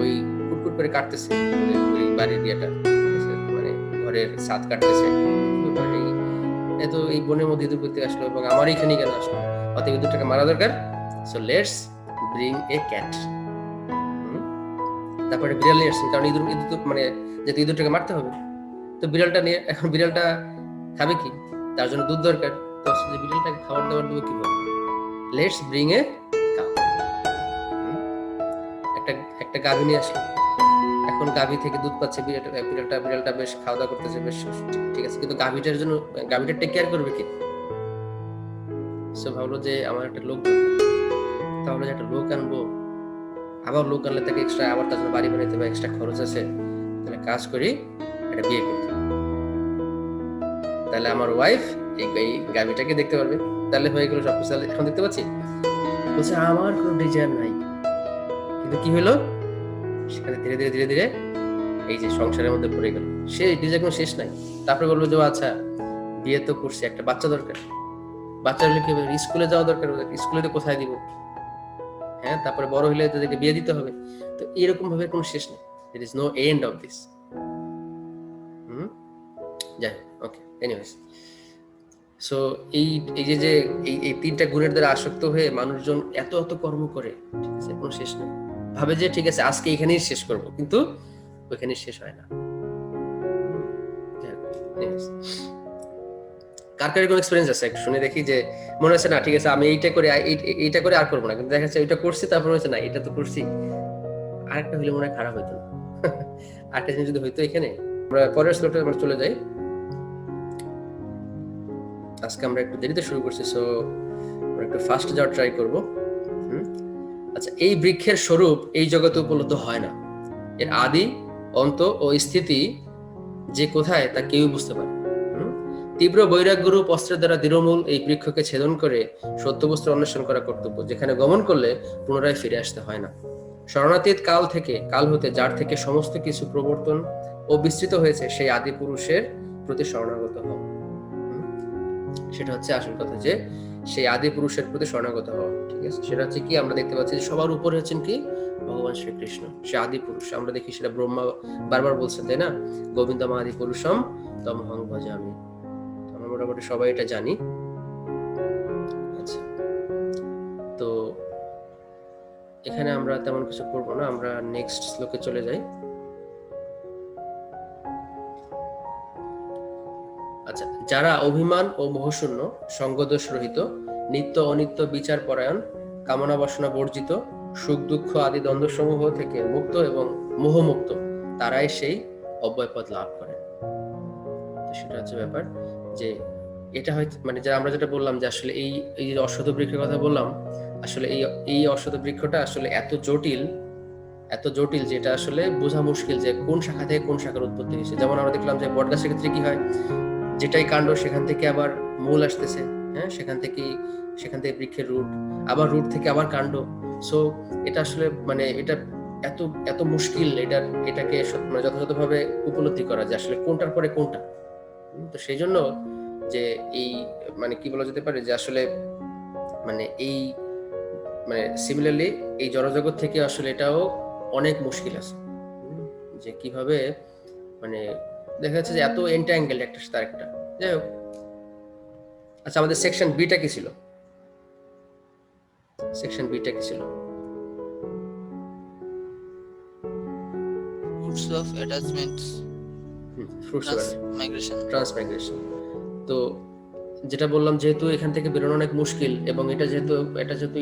ওই কুটকুট করে কাটতেছে ওই বাড়ির ইয়েটা, মানে ঘরের ছাদ কাটতেছে। এত এই বনের মধ্যে ইঁদুর করতে আসলো এবং আমার এখানে কেন আসলো, অতএব ইঁদুরটাকে মারা দরকার, so let's bring a cat. তারপরে বিড়াল নিয়ে আসছেন, কারণ ইঁদুর মানে যেহেতু ইঁদুরটাকে মারতে হবে, তো বিড়ালটা নিয়ে, এখন বিড়ালটা খাবে কি, তার জন্য দুধ দরকার, তো বিড়ালটাকে খাবার দাবার দেবো কিভাবে, লেটস ব্রিং এ কাউ। একটা গাভী নিয়ে আসলো, এখন গাভী থেকে দুধ পাচ্ছে বিড়ালটা বেশ খাওয়া দাওয়া করতেছে, বেশ ঠিক আছে, কিন্তু গাভীটার জন্য গাভীটা টেক কেয়ার করবে কি, সে ভাবলো যে আমার একটা লোক দরকার, তাহলে যে একটা লোক আনবো, আবার লোক আনলে তাকে এক্সট্রা আবার তার জন্য বাড়ি বানাইতে হবে, এক্সট্রা খরচ আছে, তাহলে কাজ করি একটা বিয়ে করি, তাহলে আমার ওয়াইফ এই গাভীটাকে দেখতে পারবে, তাহলে হয়ে গেল সবকিছু। এখন দেখতে পাচ্ছি বলছে আমার কোনো ডিজায়ার নাই, কিন্তু কি হলো, সেখানে ধীরে ধীরে ধীরে ধীরে এই যে সংসারের মধ্যে পড়ে গেল, সে ডিজায়ার কোনো শেষ নাই। তারপরে বলবো যে আচ্ছা বিয়ে তো করছি, একটা বাচ্চা দরকার, বাচ্চা হলে কি হবে, স্কুলে যাওয়া দরকার, স্কুলে তো কোথায় দিব, হ্যাঁ, তারপরে বড় হলে তাদেরকে বিয়ে দিতে হবে, তো এরকম ভাবে কোনো শেষ নেই, there is no end of this। যাই ওকে, এনিওয়েজ, সো এই এই যে এই তিনটা গুণের দ্বারা আসক্ত হয়ে মানুষজন এত এত কর্ম করে, ঠিক আছে, কোনো শেষ নেই, ভাবে যে ঠিক আছে আজকে এখানেই শেষ করব, কিন্তু ওইখানে শেষ হয় না। কার কার কোনো এক্সপেরিয়েন্স আছে একটু শুনে দেখি, যে মনে হচ্ছে না ঠিক আছে আমি এইটা করে আর করবো না, কিন্তু দেখা যাচ্ছে ওইটা করছি, তারপর হচ্ছে না এটা তো করছি, আরেকটা হইলে মনে হয় খারাপ হইতো না, আরেকটা জিনিস যদি হইতো এখানে। আমরা পরের স্লোটে আমরা চলে যাই, আজকে আমরা একটু দেরিতে শুরু করছি, সো আমরা একটু ফাস্ট যাওয়ার ট্রাই করবো। আচ্ছা, এই বৃক্ষের স্বরূপ এই জগতে উপলব্ধ হয় না, এর আদি অন্ত ও স্থিতি যে কোথায় তা কেউ বুঝতে পারে। তীব্র বৈরাগ্যরূপ অস্ত্রের দ্বারা দৃঢ়মূল এই বৃক্ষকে ছেদন করে সত্যবস্তু অন্বেষণ করা কর্তব্য, যেখানে গমন করলে পুনরায় ফিরে আসতে হয় না। শরণাতীত কাল হতে যার থেকে সমস্ত কিছু প্রবর্তন ও বিস্তৃত হয়েছে, সেই আদি পুরুষের প্রতি শরণাগত হও। সেটা হচ্ছে আসল কথা, যে সেই আদি পুরুষের প্রতি শরণাগত হওয়া, ঠিক আছে, সেটা হচ্ছে কি, আমরা দেখতে পাচ্ছি যে সবার উপরে হচ্ছেন কি, ভগবান শ্রীকৃষ্ণ, সে আদি পুরুষ, আমরা দেখি সেটা ব্রহ্মা বারবার বলছে, তাই না, গোবিন্দম আদি পুরুষম তমহং ভজামি, আমরা মোটামুটি সবাই এটা জানি। আচ্ছা, তো এখানে আমরা তেমন কিছু করবো না, আমরা নেক্সট শ্লোকে চলে যাই। আচ্ছা, যারা অভিমান ও মোহশূন্য, সঙ্গদোষ রহিত, নিত্য অনিত্য বিচার পরায়ণ, কামনা বাসনা বর্জিত, সুখ দুঃখ আদি দ্বন্দ্বসমূহ থেকে মুক্ত এবং মোহমুক্ত, তারাই সেই অব্যয়পদ লাভ করে। সেটা হচ্ছে ব্যাপার, যে এটা হয়তো মানে আমরা যেটা বললাম যে আসলে এই যে অশ্বত্থ বৃক্ষের কথা বললাম, আসলে এই অশ্বত্থ বৃক্ষটা আসলে এত জটিল যেটা আসলে বোঝা মুশকিল যে কোন শাখা থেকে কোন শাখার উৎপত্তি হয়েছে। যেমন আমরা দেখলাম যে বটগাছের ক্ষেত্রে কি হয়, যেটাই কাণ্ড সেখান থেকে আবার মূল আসতেছে, হ্যাঁ, সেখান থেকে বৃক্ষের রুট, আবার রুট থেকে আবার কাণ্ড। সো এটা আসলে মানে এটা এত মুশকিল এটাকে যথাযথভাবে উপলব্ধি করা, যে আসলে কোনটার পরে কোনটা। তো সেই জন্য যে এই মানে কি বলা যেতে পারে, যে আসলে মানে এই মানে সিমিলারলি এই জড়জগৎ থেকে আসলে এটাও অনেক মুশকিল আছে, যে কিভাবে মানে দেখা যাচ্ছে যে এত এন্টাঙ্গেল একটা সাথে আরেকটা। যাই হোক, আচ্ছা, আমাদের সেকশন বিটা কি ছিল? Fruits of attachments, ট্রান্সমাইগ্রেশন। তো যেটা বললাম, যেহেতু এখান থেকে বেরোনো অনেক মুশকিল এবং এটা যেহেতু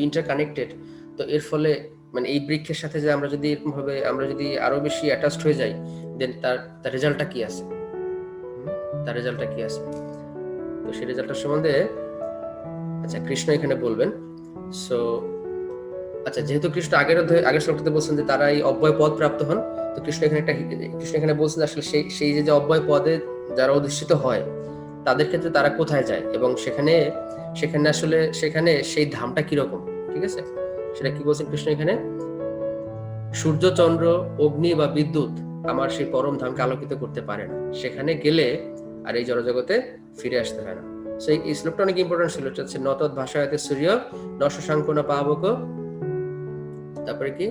ইন্টারকানেক্টেড, তো এর ফলে মানে এই বৃক্ষের সাথে যে আমরা যদি আরো বেশি অ্যাটাচড হয়ে যাই, দেন তার রেজাল্টটা কি আছে, তো সেই রেজাল্টটার সম্বন্ধে আচ্ছা কৃষ্ণ এখানে বলবেন। সো আচ্ছা, যেহেতু কৃষ্ণ আগের শ্লোকটাতে বলছেন যে তারা এই অব্যয় পদ প্রাপ্ত হন, তো কৃষ্ণ এখানে বলছেন আসলে সেই যে অব্যয় পদে যারা অধিষ্ঠিত হয় তাদের ক্ষেত্রে তারা কোথায় যায়, এবং সেখানে সেই ধামটা কিরকম, ঠিক আছে, সেটা কি বলছেন কৃষ্ণ এখানে, সূর্য চন্দ্র অগ্নি বা বিদ্যুৎ আমার সেই পরম ধামকে আলোকিত করতে পারে না, সেখানে গেলে আর এই জড়জগতে ফিরে আসতে হয় না। সেই এই শ্লোকটা অনেক ইম্পর্টেন্ট ছিল। এটা হচ্ছে নতদ ভাষায়তে সূর্য নশশাঙ্কনা পাবক, তারপরে কি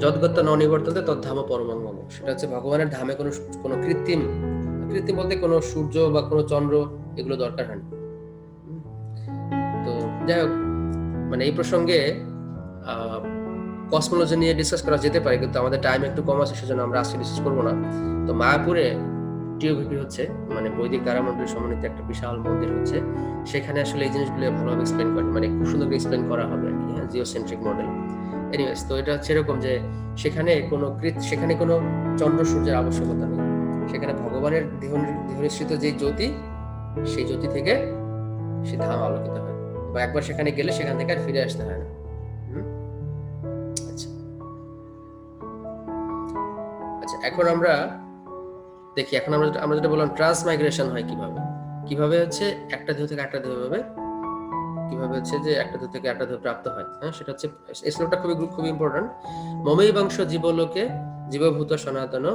যদ্গত ননিবর্তন্তে তদ্ধাম পরমং মম। সেটা হচ্ছে ভগবানের ধামে কোনো কোনো কৃত্রিম বলতে কোনো সূর্য বা কোনো চন্দ্র এগুলো দরকার হয় না। তো যাই হোক, মানে এই প্রসঙ্গে কসমোলজি নিয়ে ডিসকাস করা যেতে পারে, কিন্তু আমাদের টাইম একটু কম আছে, সেজন্য আমরা আজকে ডিসকাস করবো না। তো মায়াপুরে টিওভিপি হচ্ছে মানে বৈদিক দ্বারামণ্ডলী সমন্বিত একটা বিশাল মন্দির হচ্ছে, সেখানে আসলে এই জিনিসগুলো ভালোভাবে এক্সপ্লেন করে, মানে খুব সুন্দর এক্সপ্লেন করা হবে আর কি, হ্যাঁ, জিওসেন্ট্রিক মডেল। এনিওয়েজ, তো এটা হচ্ছে এরকম যে সেখানে কোনো চন্দ্র সূর্যের আবশ্যকতা নেই, সেখানে ভগবানের দেহনিঃসৃত যে জ্যোতি, সেই জ্যোতি থেকে সে ধাম আলোকিত হয়, এবং একবার সেখানে গেলে সেখান থেকে আর ফিরে আসতে হয় না। আচ্ছা আচ্ছা, এখন আমরা দেখি, এখন আমরা যেটা বললাম ট্রান্সমাইগ্রেশন হয় কিভাবে হচ্ছে একটা দেহ থেকে একটা দেহ কিভাবে হচ্ছে যে একটা দেহ থেকে একটা দেহ প্রাপ্ত হয়, হ্যাঁ, সেটা হচ্ছে এই শ্লোকটা খুবই ইম্পর্টেন্ট। মমৈবাংশ জীবলোকে জীবভূত সনাতন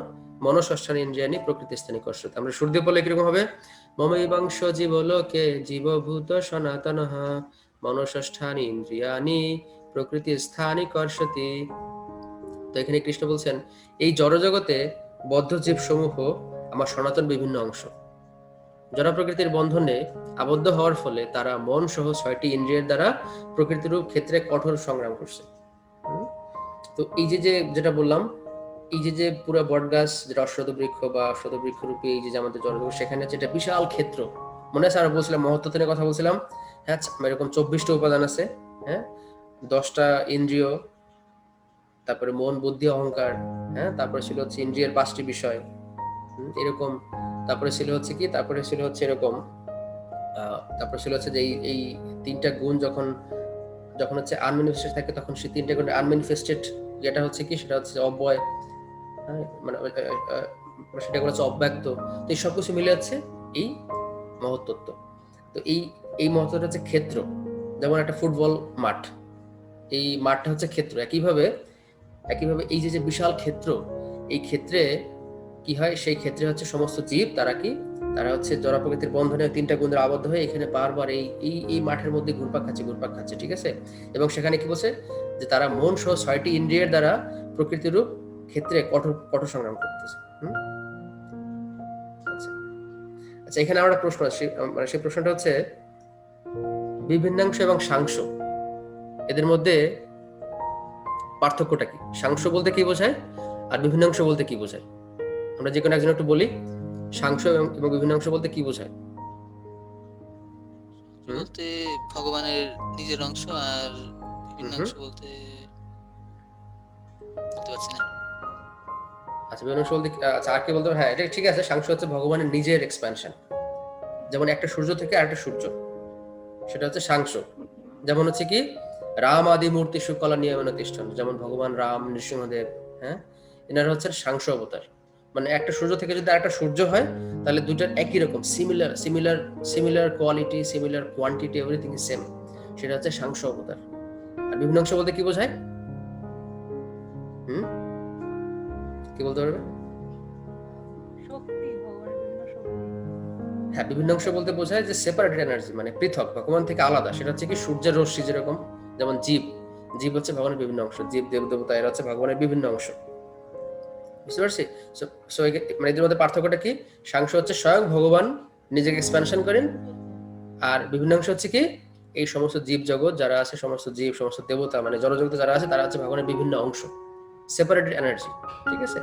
মনষষ্ঠান ইন্দ্রিয়ানি প্রকৃতি স্থানী কর্ষত। আমরা শুরুতে বললে কিরকম হবে, মমৈবাংশ জীবলোকে জীবভূত সনাতন মনষষ্ঠান ইন্দ্রিয়ানি প্রকৃতি স্থানী কর্ষতি। তো এখানে কৃষ্ণ বলছেন, এই জড়জগতে বদ্ধ জীব সমূহ আমার সনাতন বিভিন্ন অংশ। জড় প্রকৃতির বন্ধনে আবদ্ধ হওয়ার ফলে তারা মন সহ 6টি ইন্দ্রিয়ের দ্বারা প্রকৃতিরূপ ক্ষেত্রে কঠোর সংগ্রাম করছে। তো এই যেটা বললাম, এই যে পুরো বটগাছ, যেটা অশ্বত্থ বা অশ্বত্থ রূপে এই যে আমাদের জড়জগৎ, সেখানে হচ্ছে একটা বিশাল ক্ষেত্র। মনে আছে আমরা বলছিলাম মহত্তত্ত্বের কথা বলছিলাম, হ্যাঁ, এরকম 24টা উপাদান আছে, হ্যাঁ, 10টা ইন্দ্রিয়, তারপরে মন, বুদ্ধি, অহংকার, হ্যাঁ, তারপরে ছিল হচ্ছে ইন্দ্রিয়ের 5টি বিষয়, এরকম। তারপরে ছিল হচ্ছে এরকম, তারপরে ছিল হচ্ছে যে এই 3টা গুণ যখন হচ্ছে আনম্যানিফেস্টেড থাকে, তখন সেই 3টা গুণ আনম্যানিফেস্টেড যেটা হচ্ছে কি, সেটা হচ্ছে অব্যয়, হ্যাঁ, মানে সেটা হচ্ছে অব্যক্ত। তো এই সবকিছু মিলে হচ্ছে এই মহত্তত্ত্ব। তো এই মহত্তত্ত্ব হচ্ছে ক্ষেত্র, যেমন একটা ফুটবল মাঠ, এই মাঠটা হচ্ছে ক্ষেত্র। একইভাবে এই যে বিশাল ক্ষেত্র, এই ক্ষেত্রে কি হয়, সেই ক্ষেত্রে হচ্ছে সমস্ত জীব, তারা হচ্ছে জড় প্রকৃতির বন্ধনে 3টা গুণের আবদ্ধ হয়ে এখানে বারবার এই মাঠের মধ্যে ঘুরপাক খাচ্ছে, ঠিক আছে। এবং সেখানে কি বলছে যে তারা মন সহ 6টি ইন্দ্রিয়ের দ্বারা প্রকৃতির রূপ ক্ষেত্রে কঠোর সংগ্রাম করতেছে। আচ্ছা, এখানে আমরা প্রশ্ন আছে, মানে সেই প্রশ্নটা হচ্ছে বিভিন্নাংশ এবং সাংশ, এদের মধ্যে পার্থক্যটা কি? সাংশ বলতে কি বোঝায় আর বিভিন্নাংশ বলতে কি বোঝায়? আমরা যে কোনো একজন একটু বলি, সাংশ এবং বিভিন্নাংশ বলতে কি বোঝায়? বলতে ভগবানের নিজের অংশ, আর বিভিন্নাংশ বলতে পারছি না। আচ্ছা, বিভিন্নাংশ বলতে আচ্ছা, আর কি বলতে, হ্যাঁ, এটা ঠিক আছে। সাংশ হচ্ছে ভগবানের নিজের এক্সপ্যানশন, যেমন একটা সূর্য থেকে আরেকটা সূর্য, সেটা হচ্ছে সাংশ। যেমন হচ্ছে কি রাম আদি মূর্তি সুকলা নিয়মন তিষ্ঠন, যেমন ভগবান রাম, নৃসিংহদেব, হ্যাঁ, এনারা হচ্ছেন সাংশ অবতার। মানে একটা সূর্য থেকে যদি আরেকটা সূর্য হয়, তাহলে দুইটার একই রকম similar quality, similar quantity, everything is same, সেটা হচ্ছে সাংশ অবতার। আর বিভিন্নাংশ বলতে কি বোঝায়? কি বলতে পারবে? হ্যাঁ, বিভিন্নাংশ বলতে বোঝায় যে সেপারেটেড এনার্জি, মানে পৃথক, ভগবান থেকে আলাদা। সেটা হচ্ছে কি সূর্যের রশ্মি যেরকম, যেমন জীব হচ্ছে ভগবানের বিভিন্ন অংশ, জীব, দেবতা, এরা হচ্ছে ভগবানের বিভিন্ন অংশ। বুঝতে পারছি? মানে এদের মধ্যে পার্থক্যটা কি? সাংশ হচ্ছে স্বয়ং ভগবান নিজেকে এক্সপ্যানশন করেন, আর বিভিন্নাংশ হচ্ছে কি এই সমস্ত জীব জগৎ যারা আছে, সমস্ত জীব, সমস্ত দেবতা, মানে জড়জগতে যারা আছে, তারা হচ্ছে ভগবানের বিভিন্ন অংশ, সেপারেটেড এনার্জি, ঠিক আছে।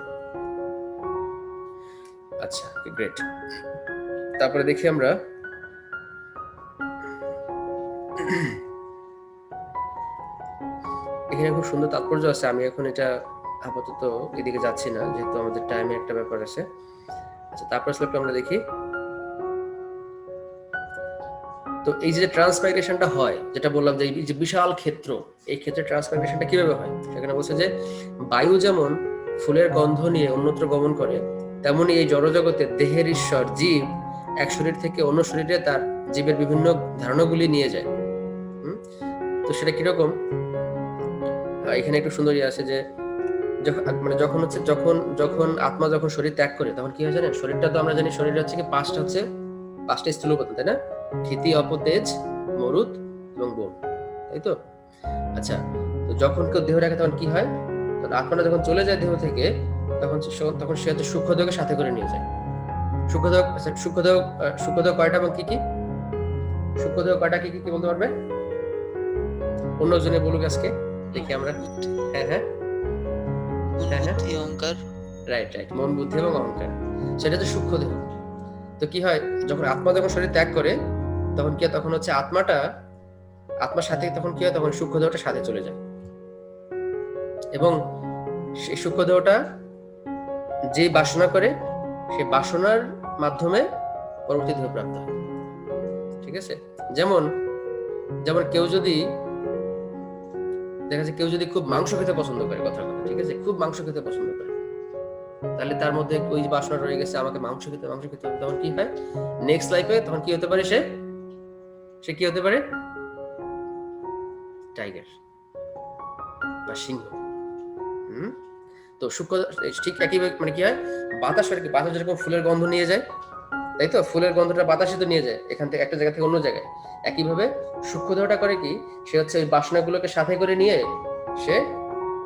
আচ্ছা, গ্রেট। তারপরে দেখি আমরা এখানে খুব সুন্দর তাৎপর্য আছে। আমি এখন এটা আপাতত এদিকে যাচ্ছি না, যেহেতু আমাদের টাইমে একটা ব্যাপার আছে। আচ্ছা, তারপর শ্লোকটা আমরা দেখি। তো এই যে ট্রান্সমাইগ্রেশনটা হয়, যেটা বললাম যে এই যে বিশাল ক্ষেত্র, এই ক্ষেত্রে ট্রান্সমাইগ্রেশনটা কিভাবে হয়, সেখানে বলছে যে বায়ু যেমন ফুলের গন্ধ নিয়ে অন্যত্র গমন করে, তেমনি এই জড়জগতে দেহের ঈশ্বর জীব এক শরীর থেকে অন্য শরীরে তার জীবের বিভিন্ন ধারণাগুলি নিয়ে যায়। তো সেটা কিরকম, এখানে একটু সুন্দরই আছে যে যখন আত্মা যখন শরীর ত্যাগ করে, তখন কি হয় জানেন? শরীরটা তো আমরা জানি, শরীর হচ্ছে কি পাঁচটা স্থূল উপাদান, তাই না? ক্ষিতি অপতেজ মরুত এবং বোম, তাই তো? আচ্ছা, তো যখন কেউ দেহ রাখে তখন কি হয়? তখন আত্মাটা যখন চলে যায় দেহ থেকে তখন সে হচ্ছে সূক্ষ্মদেহকে সাথে করে নিয়ে যায়। সূক্ষ্মদেহ, আচ্ছা, সূক্ষ্মদেহ কয়টা এবং কি কি? সূক্ষ্মদেহ কয়টা, কি কি কি বলতে পারবে? অন্যজনে বলুক আজকে, দেখি আমরা। হ্যাঁ হ্যাঁ হ্যাঁ হ্যাঁ, অহংকার। রাইট রাইট, মন বুদ্ধি এবং অহংকার, সেটা হচ্ছে সূক্ষ্মদেহ। তো কি হয়, যখন আত্মা যখন শরীর ত্যাগ করে তখন কি হয়? তখন হচ্ছে আত্মার সাথে তখন কি হয়? তখন সূক্ষ্মদেহটা সাথে চলে যায় এবং সেই সূক্ষ্মদেহটা যে বাসনা করে সেই বাসনার মাধ্যমে পরবর্তী দেহ প্রাপ্ত হয়। ঠিক আছে? যেমন যেমন কেউ যদি দেখা যায় কেউ যদি খুব মাংস খেতে পছন্দ করে, কথা, ঠিক আছে, খুব মাংস খেতে পছন্দ করে, তাহলে তার মধ্যে ওই বাসনা রয়ে গেছে আমাকে মাংস খেতে হবে। তখন কি হয়? নেক্সট লাইফে তখন কি হতে পারে? সে কি হতে পারে? টাইগার বা সিংহ। তো সূক্ষ্ম ঠিক একইভাবে মানে কি হয়, বাতাস যেরকম ফুলের গন্ধ নিয়ে যায়, তাই তো? ফুলের গন্ধটা বাতাসে তো নিয়ে যায় এখান থেকে একটা জায়গা থেকে অন্য জায়গায়। একইভাবে সূক্ষ্মদেহটা করে কি, সে হচ্ছে ওই বাসনাগুলোকে সাথে করে নিয়ে সে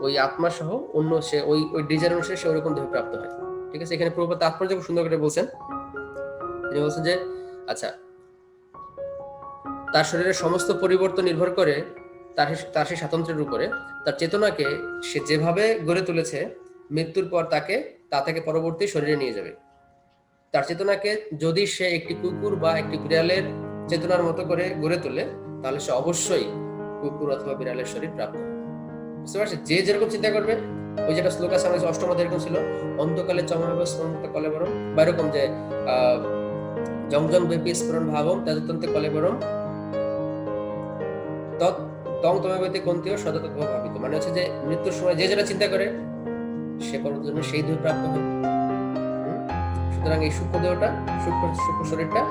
ওই আত্মা সহ অন্য সে ওই ডিজাইন অনুসারে সে ওরকম দেহ প্রাপ্ত হয়। ঠিক আছে? এখানে প্রভুপাদ তাৎপর্য খুব সুন্দর করে বলছেন। তিনি বলছেন যে আচ্ছা, তার শরীরের সমস্ত পরিবর্তন নির্ভর করে তার সেই স্বাতন্ত্র্যের উপরে। তার চেতনাকে সে যেভাবে গড়ে তুলেছে, মৃত্যুর পর তা থেকে পরবর্তী শরীরে নিয়ে যাবে। তার চেতনাকে যদি সে একটি কুকুর বা একটি বিড়ালের চেতনার মতো করে গড়ে তোলে, তাহলে সে অবশ্যই কুকুর অথবা বিড়ালের শরীর প্রাপ্ত হবে। বুঝতে পারছি? যে যেরকম চিন্তা করবে, ওই যেটা শ্লোক আছে আমাদের অষ্টম অধ্যায়ে এরকম ছিল, অন্তকালে চমভাবে স্মরণতে কলেবরম, বা এরকম যে জংজং বেপি স্মরণ ভাবম তেজতন্তে কলেবরম তং তমেবতে কন্তীয় সদতত্ব ভাবিত। মানে হচ্ছে যে মৃত্যুর সময় যে যেটা চিন্তা করে সে পরবর্তী জন্মে সেই দেহ প্রাপ্ত হয়। সুতরাং এই সূক্ষ্ম দেহটা, সূক্ষ্ম শরীরটা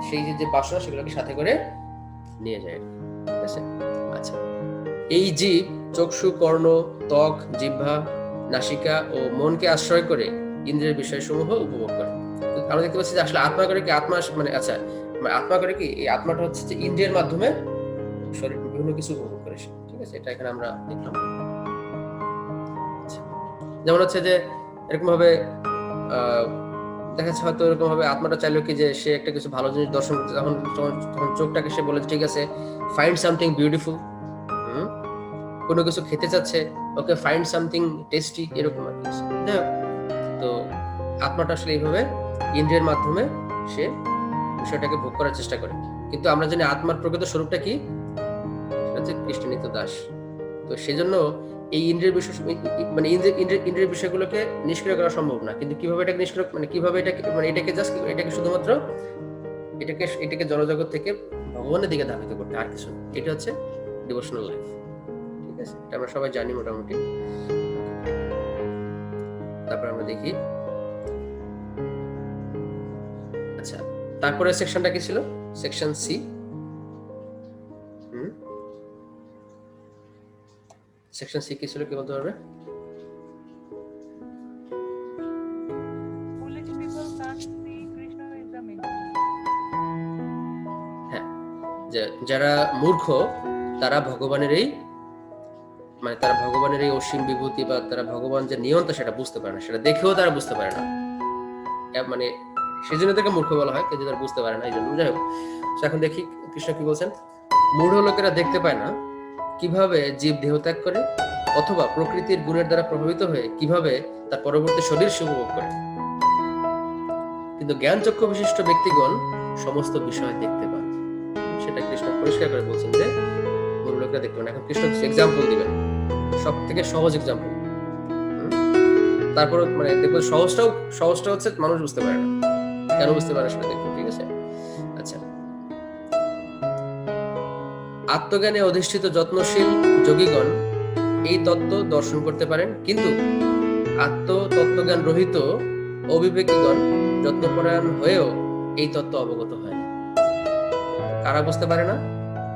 সেই যে বাসনা সেগুলোকে সাথে করে নিয়ে যায়। ঠিক আছে? আচ্ছা, এই জীব চক্ষু, কর্ণ, ত্বক, জিহ্বা, নাসিকা ও মনকে আশ্রয় করে ইন্দ্রিয়ের বিষয়সমূহ উপভোগ করে। আমরা দেখতে পাচ্ছি যে আসলে আত্মা করে কি, আত্মা মানে আচ্ছা মানে আত্মা করে কি, এই আত্মাটা হচ্ছে যে ইন্দ্রিয়ের মাধ্যমে শরীর বিভিন্ন কিছু উপভোগ করে। ঠিক আছে? এটা এখানে আমরা দেখলাম। যেমন হচ্ছে যে এরকম ভাবে দেখা যাচ্ছে হয়তো এরকম ভাবে আত্মাটা চাইলো কি যে সে একটা কিছু ভালো জিনিস দর্শন করতে, তখন চোখটাকে সে বলে ঠিক আছে ফাইন্ড সামথিং বিউটিফুল। কোনো কিছু খেতে চাচ্ছে, ওকে ফাইন্ড সামথিং টেস্টি, এরকম আর কিছু। তো আত্মাটা আসলে এইভাবে ইন্দ্রিয়ের মাধ্যমে সে বিষয়টাকে ভোগ করার চেষ্টা করে। কিন্তু আমরা জানি আত্মার প্রকৃত স্বরূপটা কি, সেটা হচ্ছে কৃষ্ণ নিত্য দাস। তো সেজন্য এই ইন্দ্রিয়ের বিষয় মানে ইন্দ্রিয়ের বিষয়গুলোকে নিষ্ক্রিয় করা সম্ভব না। কিন্তু কিভাবে এটাকে নিষ্ক্রিয় মানে কিভাবে এটাকে শুধুমাত্র এটাকে জড়জগৎ থেকে ভগবানের দিকে ধাবিত করতে, আর কিছু। এটা হচ্ছে ডিভোশনাল লাইফ। ঠিক আছে? এটা আমরা সবাই জানি মোটামুটি। তারপর আমরা দেখি, আচ্ছা, তারপরে সেকশনটা কি ছিল? Section C. সেকশন সি কি ছিল, কি বলতে পারবে? হ্যাঁ, যারা মূর্খ তারা ভগবানের এই অসীম বিভূতি বা তারা ভগবান যে নিয়ন্ত্রণ সেটা বুঝতে পারে না, সেটা দেখেও তারা বুঝতে পারে না। মানে সেজন্য তাকে মূর্খ বলা হয়, কিন্তু তারা বুঝতে পারে না, এই জন্য। যাই হোক, এখন দেখি কৃষ্ণ কি বলছেন। মূঢ় লোকেরা দেখতে পায় না কিভাবে জীব দেহ ত্যাগ করে অথবা প্রকৃতির গুণের দ্বারা প্রভাবিত হয়ে কিভাবে তার পরবর্তী শরীর সে উপভোগ করে, কিন্তু জ্ঞান চক্ষু বিশিষ্ট ব্যক্তিগণ সমস্ত বিষয় দেখতে পান। সেটা কৃষ্ণ পরিষ্কার করে বলছেন যে মূঢ় লোকেরা দেখতে পান। এখন কৃষ্ণ এক্সাম্পল দিবেন, সব থেকে সহজ এক্সাম্পল। তারপর মানে দেখবো সহজটা হচ্ছে মানুষ বুঝতে পারে না, কেন বুঝতে পারে সেটা দেখবো। ঠিক আছে? আচ্ছা, আত্মজ্ঞানে অধিষ্ঠিত যত্নশীল যোগীগণ এই তত্ত্ব দর্শন করতে পারেন, কিন্তু তত্ত্বজ্ঞান রহিত অবিবেকীগণ যত্নপরায়ণ হয়েও এই তত্ত্ব অবগত হয় না। কারা বুঝতে পারে না?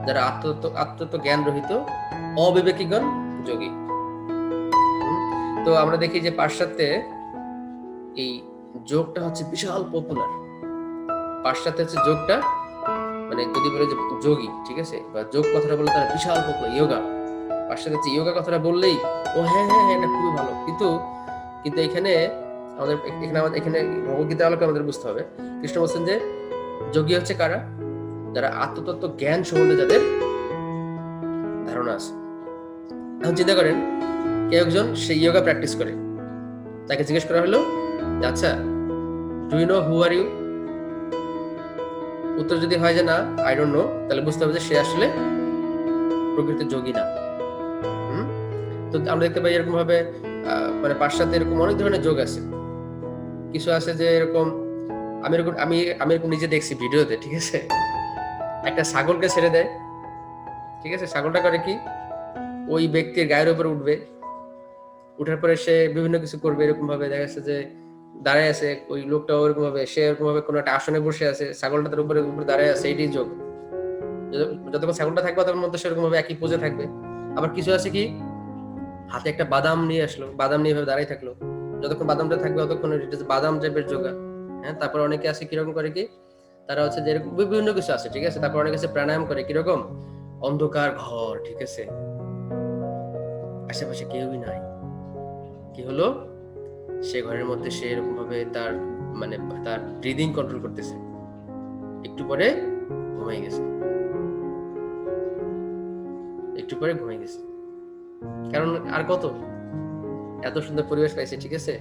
যারা আত্মতত্ত্ব জ্ঞান রহিত অবিবেকীগণ যোগী। তো আমরা দেখি যে পাশ্চাত্যে এই যোগটা হচ্ছে বিশাল পপুলার। পাশ্চাত্যে হচ্ছে যোগটা মানে যদি বলে যে যোগী, ঠিক আছে, বা যোগ কথাটা বলে তারা বিশাল পপুলার, ইয়োগা পাশ্চাত্যে যে ইয়োগা কথাটা বললেই ও হ্যাঁ হ্যাঁ হ্যাঁ এটা খুবই ভালো, কিন্তু কিন্তু এখানে এখানে ভগবদ্গীতার আলোকে আমাদের বুঝতে হবে, কৃষ্ণ বলছেন যে যোগী হচ্ছে কারা, যারা আত্মতত্ত্ব জ্ঞান সম্বন্ধে যাদের ধারণা আছে। এখন চিন্তা করেন কেউ একজন সে ইয়োগা প্র্যাকটিস করে, তাকে জিজ্ঞেস করা হলো আচ্ছা do you know who are you, উত্তর যদি হয় যে না আই ডোন্ট নো, তাহলে বুঝতে হবে যে সে আসলে প্রকৃত যোগী না। তো আমরা দেখতে পাই এরকম ভাবে মানে পাশ্চাত্যে এরকম অনেক ধরনের যোগ আছে। কিছু আছে যে এরকম আমি এরকম নিজে দেখছি ভিডিওতে, ঠিক আছে, একটা ছাগলকে ছেড়ে দেয়, ঠিক আছে, ছাগলটা করে কি ওই ব্যক্তির গায়ের উপরে উঠবে, উঠার পরে সে বিভিন্ন কিছু করবে, এরকম ভাবে দেখা যাচ্ছে যে দাঁড়ায় আছে ওই লোকটা, ওরকম ভাবে সে এরকম ভাবে কোনো একটা আসনে বসে আছে, ছাগলটা তার উপরে দাঁড়ায় আছে, এইটাই যোগ। যতক্ষণ ছাগলটা থাকবে তখন মধ্যে সেরকম ভাবে একই পোজে থাকবে। আবার কিছু আছে কি হাতে একটা বাদাম নিয়ে আসলো, বাদাম নিয়ে ভাবে দাঁড়াই থাকলো, যতক্ষণ বাদামটা থাকবে ততক্ষণ বাদাম টাইপের যোগা। হ্যাঁ, তারপর অনেকে আছে কিরকম করে কি তারা হচ্ছে যে এরকম বিভিন্ন কিছু আছে, ঠিক আছে, তারপর অনেকে আছে প্রাণায়াম করে কিরকম অন্ধকার ঘর, ঠিক আছে, আশেপাশে কেউই নাই, কি হলো সে ঘরের মধ্যে সে এরকম ভাবে তার মানে তার ব্রিদিং কন্ট্রোল করতেছে, একটু পরে ঘুমাই গেছে, একটু পরে ঘুমাই গেছে, কারণ আর কত এত সুন্দর পরিবেশ পাইছে, ঠিক আছে,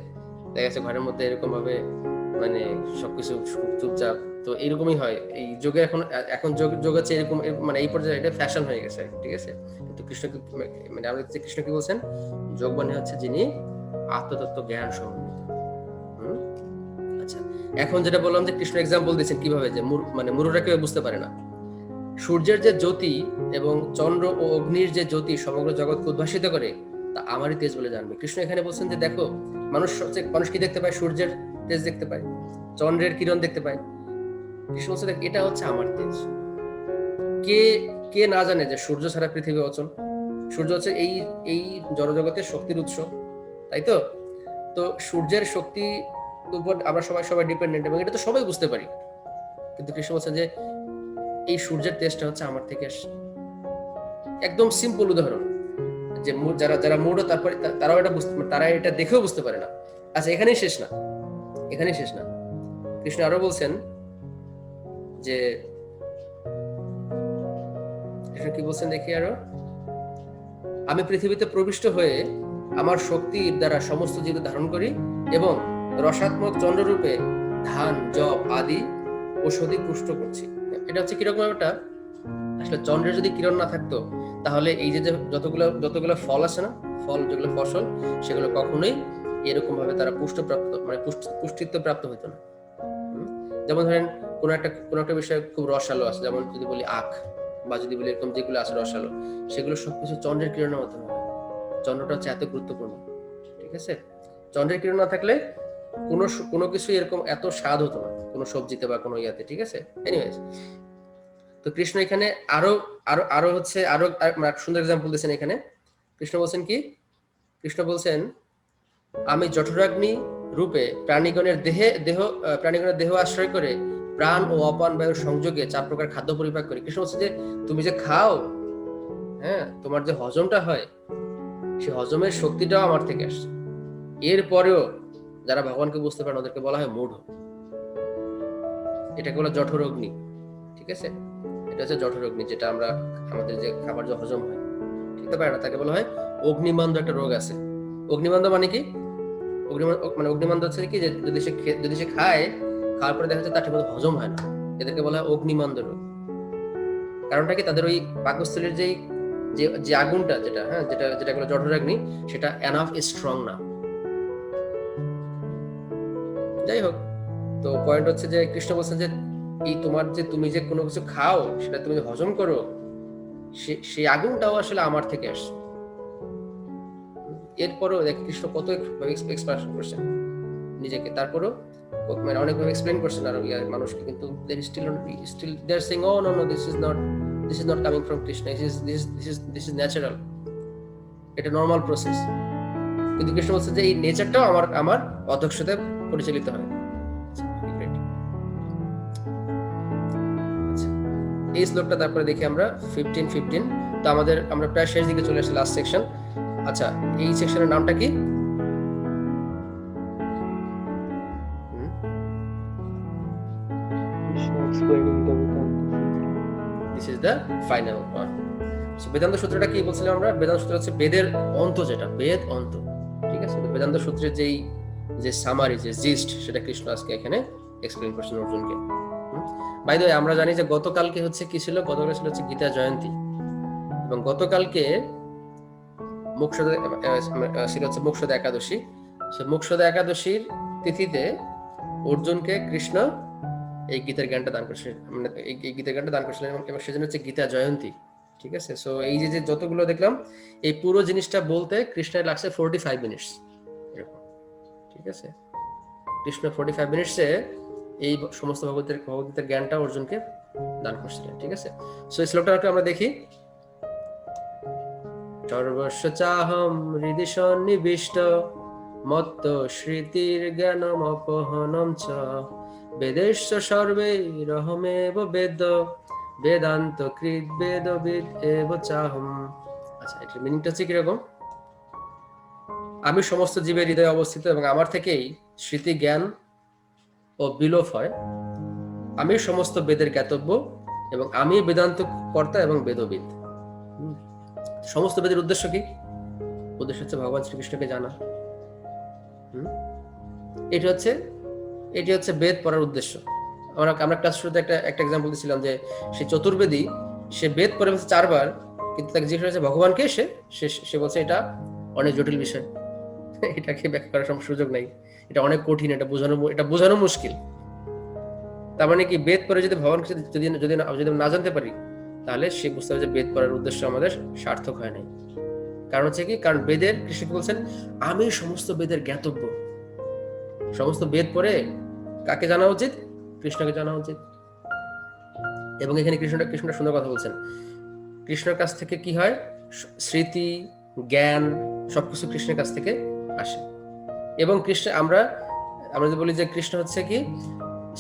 দেখা যাচ্ছে ঘরের মধ্যে এরকম ভাবে মানে সবকিছু চুপচাপ। তো এরকমই হয় এই যোগে, এখন যোগ হচ্ছে এরকম, মানে এই পর্যায়ে এটা ফ্যাশন হয়ে গেছে, ঠিক আছে। কিন্তু কৃষ্ণ মানে আমরা কৃষ্ণ কি বলছেন, যোগ মানে হচ্ছে যিনি আত্মতত্ত্ব জ্ঞান সমন্বিত। আচ্ছা, এখন যেটা বললাম যে কৃষ্ণ এক্সাম্পল দিয়েছেন কিভাবে, যে মানে মূঢ়রা কেউ বুঝতে পারে না, সূর্যের যে জ্যোতি এবং চন্দ্র ও অগ্নির যে জ্যোতি সমগ্র জগৎকে উদ্ভাসিত করে তা আমারই তেজ বলে জানবে। কৃষ্ণ এখানে বলছেন যে দেখো মানুষ কি দেখতে পায়, সূর্যের তেজ দেখতে পায়, চন্দ্রের কিরণ দেখতে পায়, কৃষ্ণ বলছে দেখ এটা হচ্ছে আমার তেজ। কে কে না জানে যে সূর্য ছাড়া পৃথিবী অচল, সূর্য হচ্ছে এই জড়জগতের শক্তির উৎস, তাই তো। তো সূর্যের শক্তি উপর আমরা সবাই ডিপেন্ডেন্ট, এবং এটা তো সবাই বুঝতে পারি, কিন্তু কৃষ্ণ বলছেন যে এই সূর্যের তেজটা হচ্ছে আমার থেকে আসে। একদম সিম্পল উদাহরণ, যে যারা মূঢ় তারপরে তারা এটা দেখেও বুঝতে পারে না। আচ্ছা, এখানেই শেষ না, কৃষ্ণ আরো বলছেন যে কৃষ্ণ কি বলছেন দেখি আরো, আমি পৃথিবীতে প্রবিষ্ট হয়ে আমার শক্তির দ্বারা সমস্ত জীব ধারণ করি এবং রসাত্মক চন্দ্ররূপে ধান জব আদি ঔষধি পুষ্ট করছি। এটা হচ্ছে কিরকম ব্যাপারটা, আসলে চন্দ্রের যদি কিরণ না থাকতো তাহলে এই যে যতগুলো ফল আছে না, ফল যেগুলো ফসল, সেগুলো কখনোই এরকম ভাবে তারা পুষ্টিত্ব প্রাপ্ত হতো না। যেমন ধরেন কোন একটা বিষয় খুব রসালো আছে, যেমন যদি বলি আখ, বা যদি বলি এরকম যেগুলো আছে রসালো, সেগুলো সবকিছু চন্দ্রের কিরণের মাধ্যমে হয়। চন্দ্রটা হচ্ছে এত গুরুত্বপূর্ণ, ঠিক আছে। চন্দ্রের কিরণ না থাকলে কোনো কিছু এরকম এত স্বাদ হতো না, কোনো সবজিতে বা কোনো ইয়াতে, ঠিক আছে। এনিওয়েজ, তো কৃষ্ণ এখানে আরো হচ্ছে আরো সুন্দর এক্সাম্পল দিয়েছেন এখানে। কৃষ্ণ বলছেন আমি জঠরাগ্নি রূপে প্রাণীগণের দেহ আশ্রয় করে প্রাণ ও অপান বায়ুর সংযোগে 4 প্রকার খাদ্য পরিপাক করি। কৃষ্ণ বলছে যে তুমি যে খাও, হ্যাঁ, তোমার যে হজমটা হয়, সে হজমের শক্তিটাও আমার থেকে আসছে। এরপরেও যারা ভগবানকে বুঝতে পারে ওদেরকে বলা হয় মূঢ়। এটাকে বলা জঠর অগ্নি, ঠিক আছে। এটা হচ্ছে জঠর অগ্নি, যেটা আমরা আমাদের যে খাবার যে হজম হয় ঠিক পারে না, তাকে বলা হয় অগ্নিমান্দ। একটা রোগ আছে অগ্নিমান্দ, মানে কি অগ্নিমান্দ হচ্ছে কি, যে যদি সে খাওয়ার পরে দেখা যাচ্ছে তার ঠিকমতো হজম হয় না, এদেরকে বলা হয় অগ্নিমান্দ রোগ। কারণটা কি, তাদের ওই পাকস্থলীর যে আগুনটা যেটা বলে জঠরাগ্নি, সেটা এনাফ স্ট্রং না। যাই হোক, তো পয়েন্ট হচ্ছে যে কৃষ্ণ বলছেন যে এই তুমি যে কোনো কিছু খাও, সেটা তুমি হজম করো, সেই আগুনটাও আসলে আমার থেকে আসছে। এরপরও দেখ কৃষ্ণ কত এক্সপ্রেশন করছেন নিজেকে, তারপরও মানে অনেকভাবে এক্সপ্লেন করছেন আর মানুষকে, কিন্তু still they're saying oh no this is not coming from Krishna, this is natural, এটা নরমাল প্রসেস। কিন্তু কৃষ্ণ বলছে যে এই নেচারটাও আমার অধ্যক্ষতায় পরিচালিত হয়। এই শ্লোকটা তারপরে দেখি আমরা 15 তো আমরা প্রায় শেষ দিকে চলে আসছি, লাস্ট সেকশন। আচ্ছা, এই সেকশনের নামটা কি? This is the final one. Vedanta সূত্রটা কি বলছিলাম আমরা? বেদান্ত সূত্র হচ্ছে বেদের অন্ত, যেটা বেদ অন্ত, ঠিক আছে? বেদান্ত সূত্রের যে সামারি, যে জিস্ট, সেটা কৃষ্ণ আজকে এখানে এক্সপ্লেইন করছেন অর্জুনকে। বাই দ্য ওয়ে, আমরা জানি যে গতকালকে হচ্ছে কি ছিল? গতকাল ছিল হচ্ছে গীতা জয়ন্তী, এবং গতকালকে মোক্ষদা একাদশী। মোক্ষদা একাদশীর তিথিতে অর্জুনকে কৃষ্ণ এই গীতার জ্ঞানটা দান করছিলেন, মানে এই গীতার জ্ঞানটা দান করছিলেন, এবং সেজন্য হচ্ছে গীতা জয়ন্তী, ঠিক আছে? সো এই যে যতগুলো দেখলাম, এই পুরো জিনিসটা বলতে কৃষ্ণের লাগছে 45 মিনিটস এরকম, ঠিক আছে? কৃষ্ণ 45 মিনিটসে এই সমস্ত ভগবদ্গীতার জ্ঞানটা অর্জুনকে দান করছিলেন, ঠিক আছে? সো এই শ্লোকটা একটু আমরা দেখি। সর্বস্ব চাহম হৃদি সন্নিবিষ্ট মত্ত স্মৃতির জ্ঞানম অপহনম চ বেদেশ্ব সর্বৈরহমেব বেদ বেদান্ত কৃত বেদবিদ এব চাহম। আচ্ছা, এটার মিনিংটা হচ্ছে কিরকম? আমি সমস্ত জীবের হৃদয়ে অবস্থিত এবং আমার থেকেই স্মৃতি জ্ঞান ও বিলোপ হয়। আমি সমস্ত বেদের জ্ঞাতব্য এবং আমি বেদান্ত কর্তা এবং বেদবিদ। সমস্ত বেদের উদ্দেশ্য কি? উদ্দেশ্য হচ্ছে ভগবান শ্রীকৃষ্ণকে জানা। এটি হচ্ছে বেদ পড়ার উদ্দেশ্য। আমরা ক্লাস শুরুতে একটা এক্সাম্পল দিয়েছিলাম যে সে চতুর্বেদী, সে বেদ পড়ে বলছে 4 বার, কিন্তু তাকে জিজ্ঞেস করেছে ভগবানকে, সে বলছে এটা অনেক জটিল বিষয়, এটাকে ব্যাখ্যা করার সুযোগ নাই, এটা অনেক কঠিন, এটা বোঝানো মুশকিল। তার মানে কি, বেদ পড়ে যদি ভগবানকে যদি না জানতে পারি, তাহলে সে বুঝতে হবে যে বেদ পড়ার উদ্দেশ্য আমাদের সার্থক হয় নাই। কারণ হচ্ছে কি, কারণ বেদের কৃষ্ণ বলছেন আমি সমস্ত বেদের জ্ঞাতব্য। সমস্ত বেদ পড়ে কাকে জানা উচিত? কৃষ্ণকে জানা উচিত। এবং এখানে কৃষ্ণটা সুন্দর কথা বলছেন। কৃষ্ণের কাছ থেকে কি হয়? স্মৃতি, জ্ঞান, সবকিছু কৃষ্ণের কাছ থেকে আসে। এবং কৃষ্ণ আমরা যদি বলি যে কৃষ্ণ হচ্ছে কি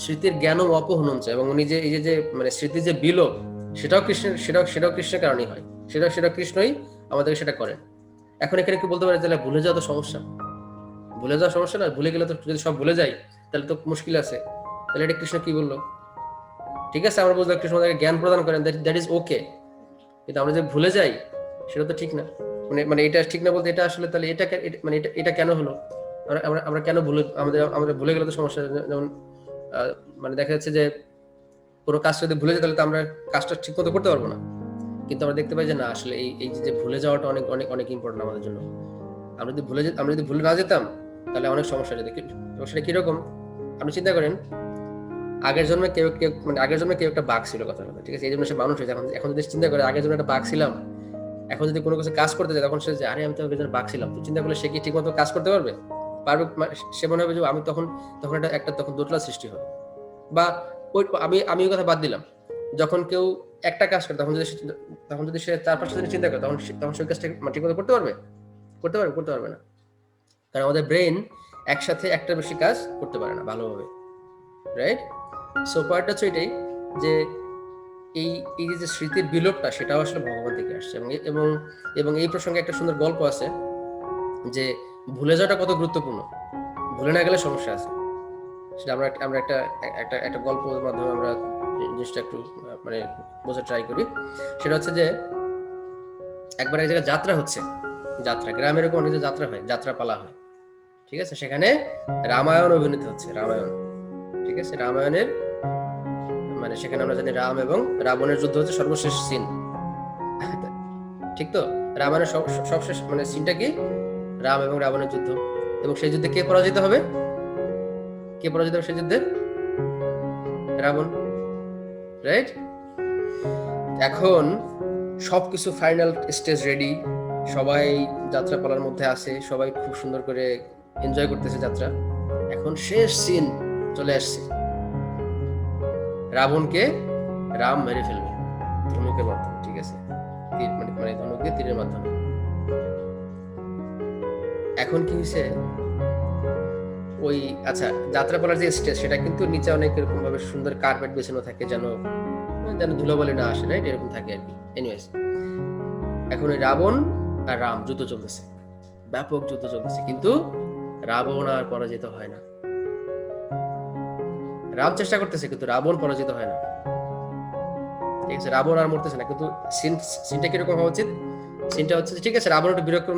স্মৃতির জ্ঞানম অপহনম চায়, এবং উনি যে এই যে মানে স্মৃতির যে বিলোপ, সেটাও কৃষ্ণের কারণেই হয়। সেটা কৃষ্ণই আমাদেরকে সেটা করেন। এখন এখানে কি বলতে পারে তাহলে ভুলে যাওয়া তো সমস্যা? ভুলে যাওয়া সমস্যা না, ভুলে গেলে তো, যদি সব ভুলে যাই তাহলে তো মুশকিল আছে। তাহলে এটা কৃষ্ণ কি বললো? ঠিক আছে, আমরা বুঝলাম কৃষ্ণ আমাদেরকে জ্ঞান প্রদান করেন, দ্যাট ইজ ওকে, কিন্তু আমরা যে ভুলে যাই সেটা তো ঠিক না। মানে এটা ঠিক না বলতে, এটা আসলে তাহলে এটা কেন হলো? আমরা কেন আমাদের ভুলে গেলে তো সমস্যা। যেমন মানে দেখা যাচ্ছে যে কোনো কাজ যদি ভুলে যাই, তাহলে তো আমরা কাজটা ঠিক মতো করতে পারবো না। কিন্তু আমরা দেখতে পাই যে না, আসলে এই যে ভুলে যাওয়াটা অনেক অনেক অনেক ইম্পর্টেন্ট আমাদের জন্য। আমরা যদি ভুলে না যেতাম, তাহলে অনেক সমস্যা যেত। সেটা কিরকম? আপনি চিন্তা করেন, আগের জন্মে কেউ একটা বাঘ ছিল, কথা, ঠিক আছে? এই জন্য সে মানুষ হয়েছে। এখন যদি চিন্তা করে আগের জন্য একটা বাঘ ছিলাম, এখন যদি কোনো কিছু কাজ করতে যায়, তখন সে যে আরে আমি তো আগের জন্য বাঘ ছিলাম, তো চিন্তা করলে সে কি ঠিক মতো কাজ করতে পারবে? সে মনে হবে যে আমি তখন তখন দোটালা সৃষ্টি হবে। বা আমি ওই কথা বাদ দিলাম, যখন কেউ একটা কাজ করে, তখন যদি সে 4-5টা দিন চিন্তা করে, তখন সেই কাজটা ঠিক মতো করতে পারবে না। কারণ আমাদের ব্রেন একসাথে একটা বেশি কাজ করতে পারে না ভালোভাবে, রাইট? সো পয়েন্টটা হচ্ছে এটাই যে এই যে স্মৃতির বিলোপটা, সেটাও আসলে ভগবান থেকে আসছে। এবং এই প্রসঙ্গে একটা সুন্দর গল্প আছে যে ভুলে যাওয়াটা কত গুরুত্বপূর্ণ। ভুলে না গেলে সমস্যা আছে। সেটা আমরা একটা গল্পের মাধ্যমে আমরা জিনিসটা একটু মানে বোঝার ট্রাই করি। সেটা হচ্ছে যে একবার এক জায়গায় যাত্রা গ্রামের এরকম অনেক যাত্রা হয়, যাত্রাপালা হয়, ঠিক আছে? সেখানে রামায়ণ অভিনীত হচ্ছে, ঠিক আছে? রামায়ণের মানে সেখানে আমরা জানি রাম এবং রাবণের যুদ্ধ হচ্ছে সর্বশেষ সিন, ঠিক তো? রামায়ণের সবশেষ মানে সিনটা কি? রাম এবং রাবণের যুদ্ধ। এবং সেই যুদ্ধে কে পরাজিত হবে সেই যুদ্ধে? রাবণ, রাইট? এখন সবকিছু ফাইনাল স্টেজ রেডি, সবাই যাত্রাপালার মধ্যে আছে, সবাই খুব সুন্দর করে এনজয় করতেছে যাত্রা। এখন শেষ সিন চলে আসছে, রাবণকে রাম মেরে ফেলবে ধনুকের মাধ্যমে, ঠিক আছে? মানে ধনুক দিয়ে তীরের মাধ্যমে। এখন কি হয়েছে, ওই আচ্ছা যাত্রাপালার যে স্টেজ, সেটা কিন্তু নিচে অনেক এরকম ভাবে সুন্দর কার্পেট বেছানো থাকে, যেন যেন ধুলোবালি না আসে, রাইট? এরকম থাকে আর কি। এনিওয়েজ, এখন ওই রাবণ আর রাম যুদ্ধ চলতেছে, ব্যাপক যুদ্ধ চলতেছে, কিন্তু রাবণ আর পরাজিত হয় না। রাম চেষ্টা করতেছে কিন্তু রাবণ পরাজিত হয় না, ঠিক আছে? রাবণ আর মরতেছে না, কিন্তু সিনটা কিরকম হওয়া উচিত? সিনটা হচ্ছে ঠিক আছে, রাবণ একটু বিরক্রম,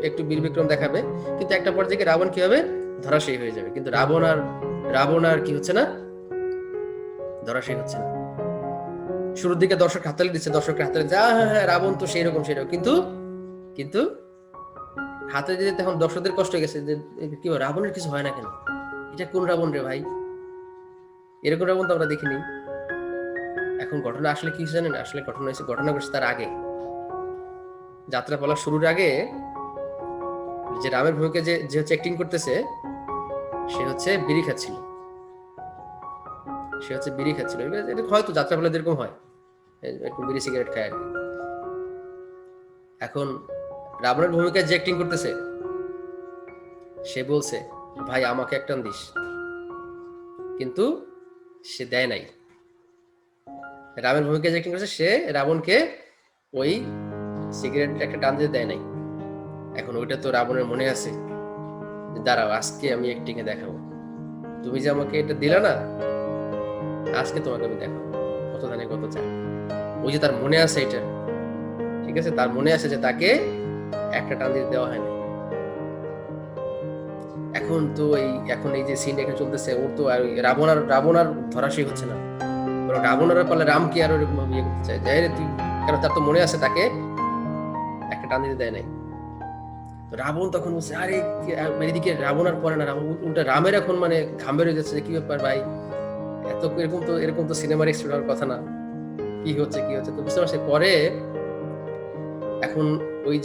একটু বীর বিক্রম দেখাবে, কিন্তু একটা পর্যায়ে রাবণ কি হবে? ধরাশায়ী হয়ে যাবে। কিন্তু রাবণ আর কি হচ্ছে না? ধরাশায়ী হচ্ছে না। শুরুর দিকে দর্শক হাততালি দিচ্ছে, দর্শকের হাততালি দিচ্ছে, হ্যাঁ হ্যাঁ রাবণ তো সেই রকম, কিন্তু কিন্তু হাতে দিতে তখন দর্শকদের কষ্ট হয়ে গেছে যে কি রাবণের কিছু হয় না কেন? এটা কোন রাবণ রে ভাই? এরকম রাবণ তো আমরা দেখিনি। এখন ঘটনা আসলে কি জানেন? আসলে ঘটনা ঘটছে তার আগে, যাত্রাপালা শুরুর আগে যে রামের ভূমিকা যে হচ্ছে অ্যাক্টিং করতেছে, সে হচ্ছে বিড়ি খাচ্ছিল। এটা হয়তো যাত্রাপালা এরকম হয়, একটু বিড়ি সিগারেট খায় আর কি। এখন রাবণের ভূমিকায় যে অ্যাক্টিং করতেছে, সে বলছে ভাই আমাকে একটা দিস, কিন্তু সে দেয় নাই। রামের ভূমিকায় যে অ্যাক্টিং করছে, সে রাবণকে ওই সিগারেট একটা টান দিতে দেয় নাই। এখন ওইটা তো রাবণের মনে আছে, দাঁড়াও আজকে আমি অ্যাক্টিং এ দেখাবো, তুমি যে আমাকে এটা দিলা না, আজকে তোমাকে আমি দেখাবো কত ধানে কত চাই। ওই যে তার মনে আছে এটা, ঠিক আছে, তার মনে আছে যে তাকে একটা টান দিতে দেওয়া হয়নি। এখন এই যে সিন এখানে চলতেছে, ওর তো আর রাবণ আর ধরাশায়ী হচ্ছে না, বরং রাবণ আর পারলে রাম কি আর ওরকম ইয়ে করতে চায়, যাই রে তুই, কারণ তার তো মনে আছে তাকে একটা টান দিতে দেয় নাই। তো রাবণ তখন বলছে আরে এদিকে রাবণ আর পরে না, উল্টা রামের এখন মানে ঘাম বের হয়ে যাচ্ছে, কি ব্যাপার ভাই, এরকম তো সিনেমার এক্সপ্রেস হওয়ার কথা না, কি হচ্ছে তো বুঝতে পারছি। পরে এখন ওই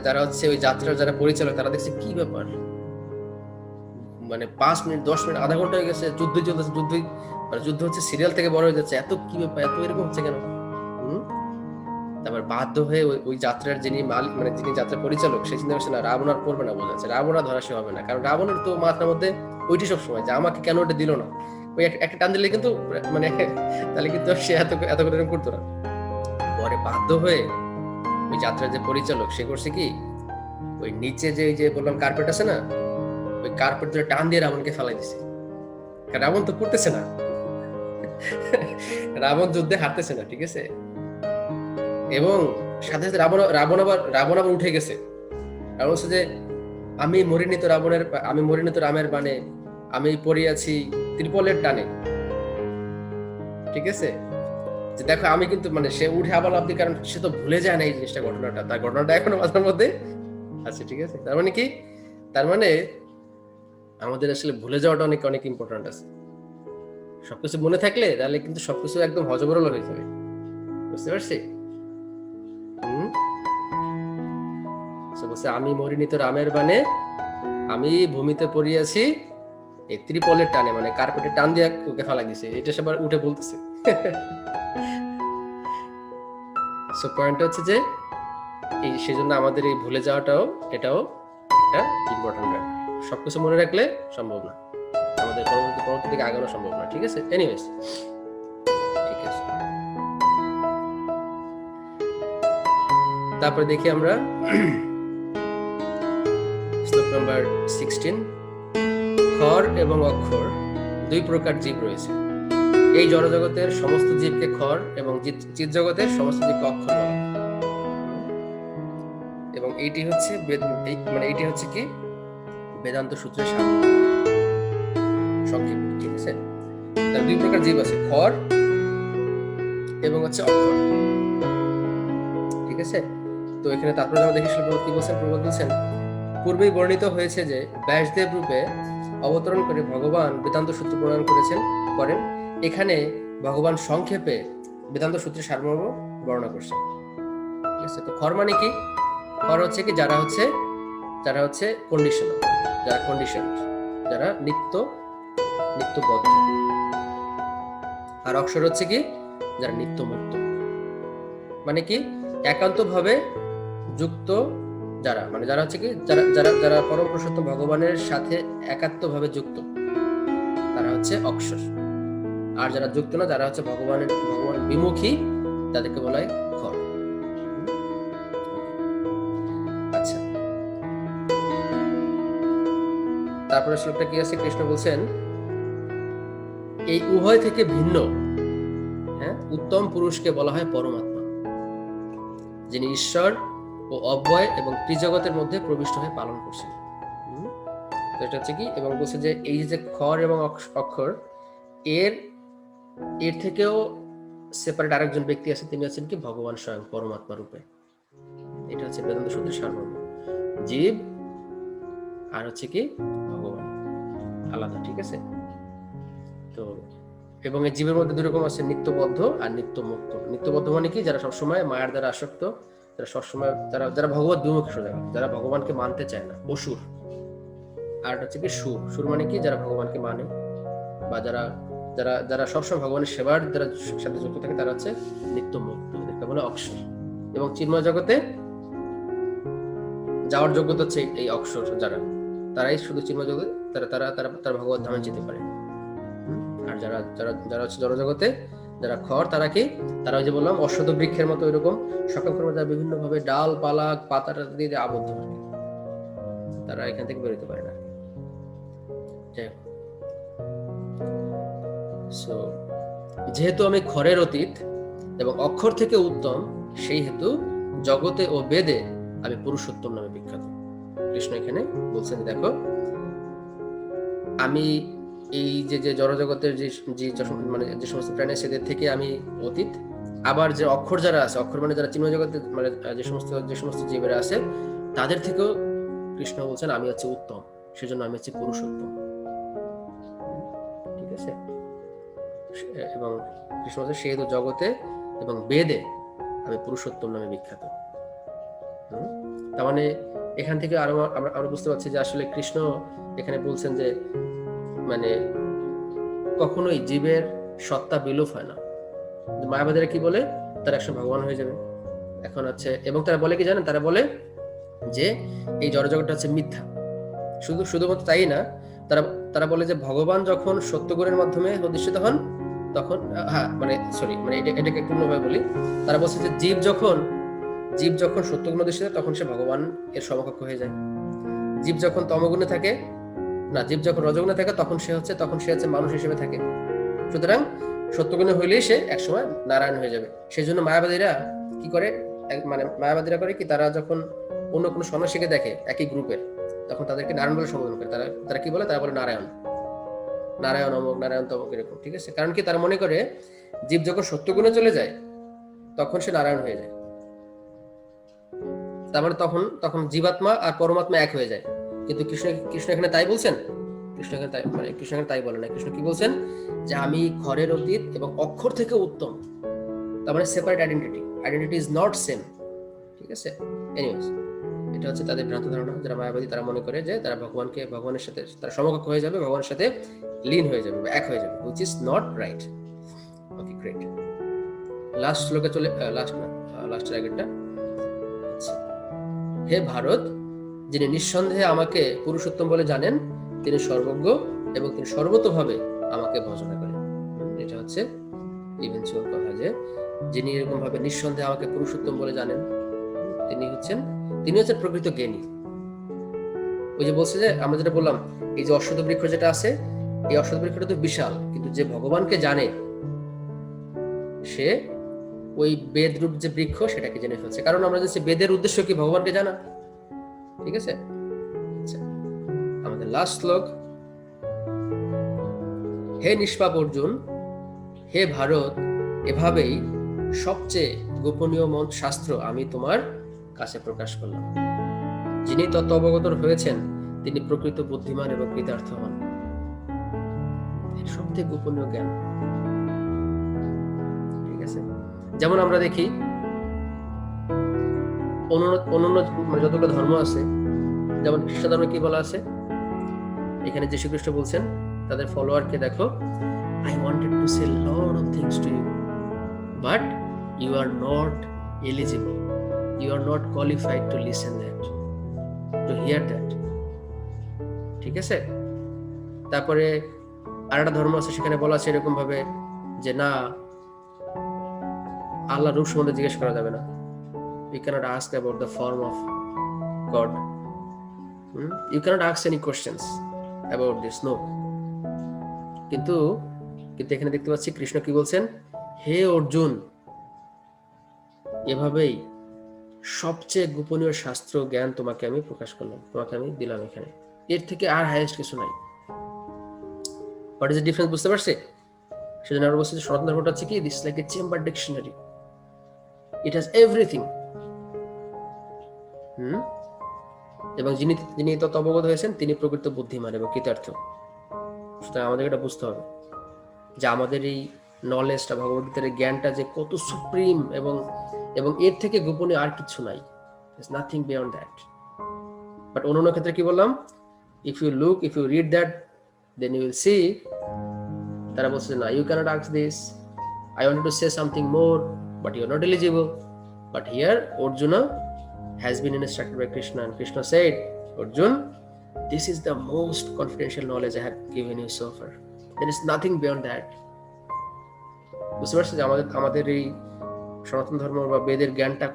যারা হচ্ছে ওই যাত্রার যারা পরিচালক, তারা দেখছে কি ব্যাপার, মানে 5 মিনিট 10 মিনিট আধা ঘন্টা হয়ে গেছে, যুদ্ধ হচ্ছে, সিরিয়াল থেকে বড় হয়ে যাচ্ছে, এত কি ব্যাপার, এত এরকম হচ্ছে কেন? তারপর বাধ্য হয়ে ওই যাত্রার যিনি মালিক, মানে যিনি যাত্রা পরিচালক, সে চিন্তা করছে না রাবণ আর করবে না, বোঝা যাচ্ছে রাবণ আর ধরাশায়ী হবে না, কারণ রাবণের তো মাথার মধ্যে ওইটি সবসময় যে আমাকে কেন ওটা দিল না, ওই একটা টান দিলে কিন্তু মানে তাহলে কিন্তু সে এত করে করতো না। পরে বাধ্য হয়ে ওই যাত্রার যে পরিচালক, সে করছে কি, ওই নিচে যে বললাম কার্পেট আছে না, ওই কার্পেট ধরে টান দিয়ে রাবণকে ফেলাই দিছে, কারণ রাবণ তো করতেছে না, রাবণ যুদ্ধে হারতেছে না, ঠিক আছে? এবং সাথে সাথে রাবণ আবার উঠে গেছে, রাবণ বলছে যে আমি মরিনি তো রামের বাণে, আমি পড়িয়াছি ত্রিপলের টানে, ঠিক আছে? যে দেখো আমি কিন্তু মানে সে উঠে আবার লাভ দিই, কারণ সে তো ভুলে যায় না এই জিনিসটা, ঘটনাটা এখনো মাথার মধ্যে আছে, ঠিক আছে? তার মানে কি, তার মানে আমাদের আসলে ভুলে যাওয়াটা অনেক অনেক ইম্পর্টেন্ট আছে। সবকিছু মনে থাকলে তাহলে কিন্তু সবকিছু একদম হজবরল হয়ে যাবে, বুঝতে পারছি? বলছে আমি মরিনি তো রামের বাণে, আমি ভূমিতে পড়িয়াছি এই ত্রিপলের টানে, মানে কার্পেটের টান দিয়ে ওকে ফেলা দিছে, এটা সবার উঠে বলতেছে। সো পয়েন্ট হচ্ছে যে এই সেজন্য আমাদের এই ভুলে যাওয়াটাও এটাও একটা ইম্পর্টেন্ট, সবকিছু মনে রাখলে সম্ভব না, আমাদের পরবর্তী দিকে আগানো সম্ভব না, ঠিক আছে? এনিওয়েজ, ঠিক আছে, তারপরে দেখি আমরা শ্লোক নাম্বার 16। খর এবং অক্ষর দুই প্রকার জীব রয়েছে, এই জড়জগতের সমস্ত জীবকে খর এবং চিৎ জগতের সমস্ত জীবকে অক্ষর বলা, এবং এইটি হচ্ছে কি বেদান্ত সূত্রের সংক্ষেপ, ঠিক আছে? তার দুই প্রকার জীব আছে, খর এবং হচ্ছে অক্ষর, ঠিক আছে? তো এখানে তারপরে আমরা দেখি প্রভুপাদ কি বলছেন। প্রভুপাদ বলছেন পূর্বেই বর্ণিত হয়েছে যে ব্যাসদেব রূপে অবতরণ করে ভগবান বেদান্ত সূত্র প্রণয়ন করেন। এখানে ভগবান সংক্ষেপে বেদান্ত সূত্রের সারমর্ম বর্ণনা করছেন, ঠিক আছে? তো খর মানে কি? খর হচ্ছে কি যারা হচ্ছে কন্ডিশনাল, যারা নিত্যবদ্ধ, আর অক্ষর হচ্ছে কি যারা নিত্য মুক্ত, মানে কি একান্তভাবে যুক্ত, যারা হচ্ছে কি যারা পরম পুরুষোত্তম ভগবানের সাথে একাত্মভাবে যুক্ত, তারা হচ্ছে অক্ষর, আর যারা যুক্ত না, যারা হচ্ছে ভগবান বিমুখী, তাদেরকে বলা হয় খর। আচ্ছা, তারপরে শ্লোকটা কি আছে? কৃষ্ণ বলছেন এই উভয় থেকে ভিন্ন, হ্যাঁ, উত্তম পুরুষকে বলা হয় পরমাত্মা, যিনি ঈশ্বর ও অব্যয় এবং ত্রিজগতের মধ্যে প্রবিষ্ট হয়ে পালন করছেন। তো এটা হচ্ছে কি, এবং বলছে যে এই যে খর এবং অক্ষর, এর থেকেও সেপারেট আরেকজন ব্যক্তি আছে, তিনি আছেন কি ভগবান স্বয়ং পরমাত্মা রূপে। এটা হচ্ছে বেদান্ত সূত্রের সারমর্ম। জীব আর হচ্ছে কি ভগবান আলাদা, ঠিক আছে? তো এবং এই জীবের মধ্যে দুই রকম আছে, নিত্যবদ্ধ আর নিত্যমুক্ত। নিত্যবদ্ধ মানে কি, যারা সবসময় মায়ার দ্বারা আসক্ত, যারা সবসময় যারা ভগবত বিমুখী, যারা ভগবানকে মানতে চায় না, অসুর। আর হচ্ছে কি সুর মানে কি, যারা ভগবানকে মানে, বা যারা যারা যারা সবসময় ভগবানের সেবার দ্বারা সাথে যুক্ত থাকে, তারা হচ্ছে নিত্য মুক্ত, এদেরকে বলে অক্ষর। এবং চিন্ময় জগতে যাওয়ার যোগ্যতা হচ্ছে এই অক্ষর, তারাই শুধু চিন্ময় জগতে তারা ভগবত ধামে যেতে পারে। আর যারা যারা যারা হচ্ছে জড়জগতে, যারা খর, তারা কি, তারা ওই যে বললাম অশ্বত বৃক্ষের মতো এরকম সকল কর্মে যারা বিভিন্ন ভাবে ডাল পালা পাতা দিয়ে আবদ্ধ থাকে, তারা এখান থেকে বেরোতে পারে না। যেহেতু আমি খরের অতীত এবং অক্ষর থেকে উত্তম, সেই হেতু জগতে ও বেদে আমি পুরুষোত্তম নামে বিখ্যাত। কৃষ্ণ এখানে বলছেন, দেখো আমি এই যে জড়জগতের মানে যে সমস্ত প্রাণী আছে, এদের থেকে আমি অতীত। আবার যে অক্ষর যারা আছে, অক্ষর মানে যারা চিন্ময় জগতে মানে যে সমস্ত জীবেরা আছে, তাদের থেকেও কৃষ্ণ বলছেন আমি হচ্ছে উত্তম, সেজন্য আমি হচ্ছে পুরুষোত্তম। ঠিক আছে? এবং কৃষ্ণ বলছেন সেহেতু জগতে এবং বেদে আমি পুরুষোত্তম নামে বিখ্যাত। তার মানে এখান থেকে আমরা বুঝতে পারছি যে আসলে কৃষ্ণ এখানে বলছেন যে মানে কখনোই জীবের সত্তা বিলোপ হয় না। মায়াবাদীরা কি বলে, তারা একসময় ভগবান হয়ে যাবে। এখন হচ্ছে, এবং তারা বলে কি জানেন, তারা বলে যে এই জড়জগৎটা হচ্ছে মিথ্যা। শুধুমাত্র তাই না, তারা বলে যে ভগবান যখন সত্যগুণের মাধ্যমে অধিষ্ঠিত হন, তখন এটাকে একটু অন্যভাবে বলি। তারা বলছে যে জীব যখন সত্যগুণ অধিষ্ঠিত, তখন সে ভগবান এর সমকক্ষ হয়ে যায়। জীব যখন তমগুণে থাকে, জীব যখন রজগুণে থাকে, তখন সে হচ্ছে মানুষ হিসেবে থাকে। সুতরাং সত্যগুণে হইলেই সে একসময় নারায়ণ হয়ে যাবে। সেই জন্য মায়াবাদীরা কি করে, মায়াবাদীরা করে কি, তারা যখন অন্য কোনো সন্ন্যাসীকে দেখে একই গ্রুপের, তখন তাদেরকে নারায়ণ বলে সম্বোধন করে। তারা কি বলে, তারা বলে নারায়ণ অমুক, নারায়ণ তমুক, এরকম। ঠিক আছে? কারণ কি, তারা মনে করে জীব যখন সত্যগুণে চলে যায়, তখন সে নারায়ণ হয়ে যায়। তার মানে তখন জীবাত্মা আর পরমাত্মা এক হয়ে যায়। কিন্তু কৃষ্ণ এখানে তাই বলছেন? কৃষ্ণ এখানে তাই বলে না। কৃষ্ণ কি বলছেন, যে আমি খরের অতীত এবং অক্ষর থেকে উত্তম। তার মানে separate identity is not same. ঠিক আছে? এনিওয়েজ, এটা হচ্ছে তাদের ভ্রান্ত ধারণা। যারা মায়াবাদী, তারা মনে করে যে তারা ভগবানের সাথে তারা সমকক্ষ হয়ে যাবে, ভগবানের সাথে লীন হয়ে যাবে বা এক হয়ে যাবে, which is not right. Okay, great. Last শ্লোকে চলে, লাস্টের আগেরটা। হে ভারত, যিনি নিঃসন্দেহে আমাকে পুরুষোত্তম বলে জানেন, তিনি সর্বজ্ঞ এবং তিনি সর্বতোভাবে আমাকে ভজনা করেন। এটা হচ্ছে ইভেন্চুয়াল কথা, যে যিনি এরকম ভাবে নিঃসন্দেহে আমাকে পুরুষোত্তম বলে জানেন, তিনি হচ্ছেন প্রকৃত জ্ঞানী। ওই যে বলছে যে আমরা যেটা বললাম, এই যে অশ্বত্থ বৃক্ষ যেটা আছে, এই অশ্বত্থ বৃক্ষটা তো বিশাল, কিন্তু যে ভগবানকে জানে, সে ওই বেদ রূপ যে বৃক্ষ, সেটাকে জেনে ফেলছে। কারণ আমরা জানছি বেদের উদ্দেশ্য কি, ভগবানকে জানা। ঠিক আছে? আমাদের লাস্ট শ্লোক। হে নিষ্পাপ অর্জুন, হে ভারত, এভাবেই সবচেয়ে গোপনীয় শাস্ত্র আমি তোমার কাছে প্রকাশ করলাম। যিনি তত্ত্ব অবগত হয়েছেন, তিনি প্রকৃত বুদ্ধিমান এবং কৃতার্থ হন। সবচেয়ে গোপনীয় জ্ঞান। ঠিক আছে? যেমন আমরা দেখি অন্যান্য যতগুলো ধর্ম আছে, যেমন খ্রিস্ট ধর্মে কি বলা আছে, এখানে যীশু খ্রিস্ট বলছেন তাদের ফলোয়ারকে, দেখো, I wanted to say a lot of things to you, but you are not eligible, you are not qualified to listen that, to hear that. ঠিক আছে? তারপরে আর একটা ধর্ম আছে সেখানে বলা আছে এরকম ভাবে যে না, আল্লাহ রূপ সম্বন্ধে জিজ্ঞেস করা যাবে না, you cannot ask about the form of God, you cannot ask any questions about this, no. কিন্তু এখানে দেখতে পাচ্ছি কৃষ্ণ কি বলছেন, হে অর্জুন, এভাবেই সবচেয়ে গোপনীয় শাস্ত্র জ্ঞান তোমাকে আমি প্রকাশ করলাম, তোমাকে আমি দিলাম এখানে, এর থেকে আর হাইয়েস্ট কিছু নাই। হোয়াট ইজ দ্য ডিফারেন্স, বুঝতে পারছি? সেজন্য আমরা বলছি যে সনাতন ধর্মটা হচ্ছে কি, this like a chamber dictionary, it has everything. এবং যিনি তত অবগত হয়েছেন তিনি প্রকৃত বুদ্ধিমান এবং কৃতার্থ। সুতরাং আমাদের এটা বুঝতে হবে যে আমাদের এই নলেজটা, ভগবদ্গীতার জ্ঞানটা যে কত সুপ্রিম, এবং এর থেকে গোপনে আর কিছু নাই, নাথিং বিয়ন্ড দ্যাট। বাট অন্য ক্ষেত্রে কি বললাম, if you read that, then you will see, তারা বলছে না, you cannot ask this, I wanted to say something more, but you are not eligible. But here Arjuna has been instructed by Krishna, and Krishna said, Arjun, this is the most confidential knowledge I have given you so far. There is nothing beyond that. বুঝতে পারছি যে আমাদের এই সনাতন ধর্ম বা বেদের জ্ঞানটা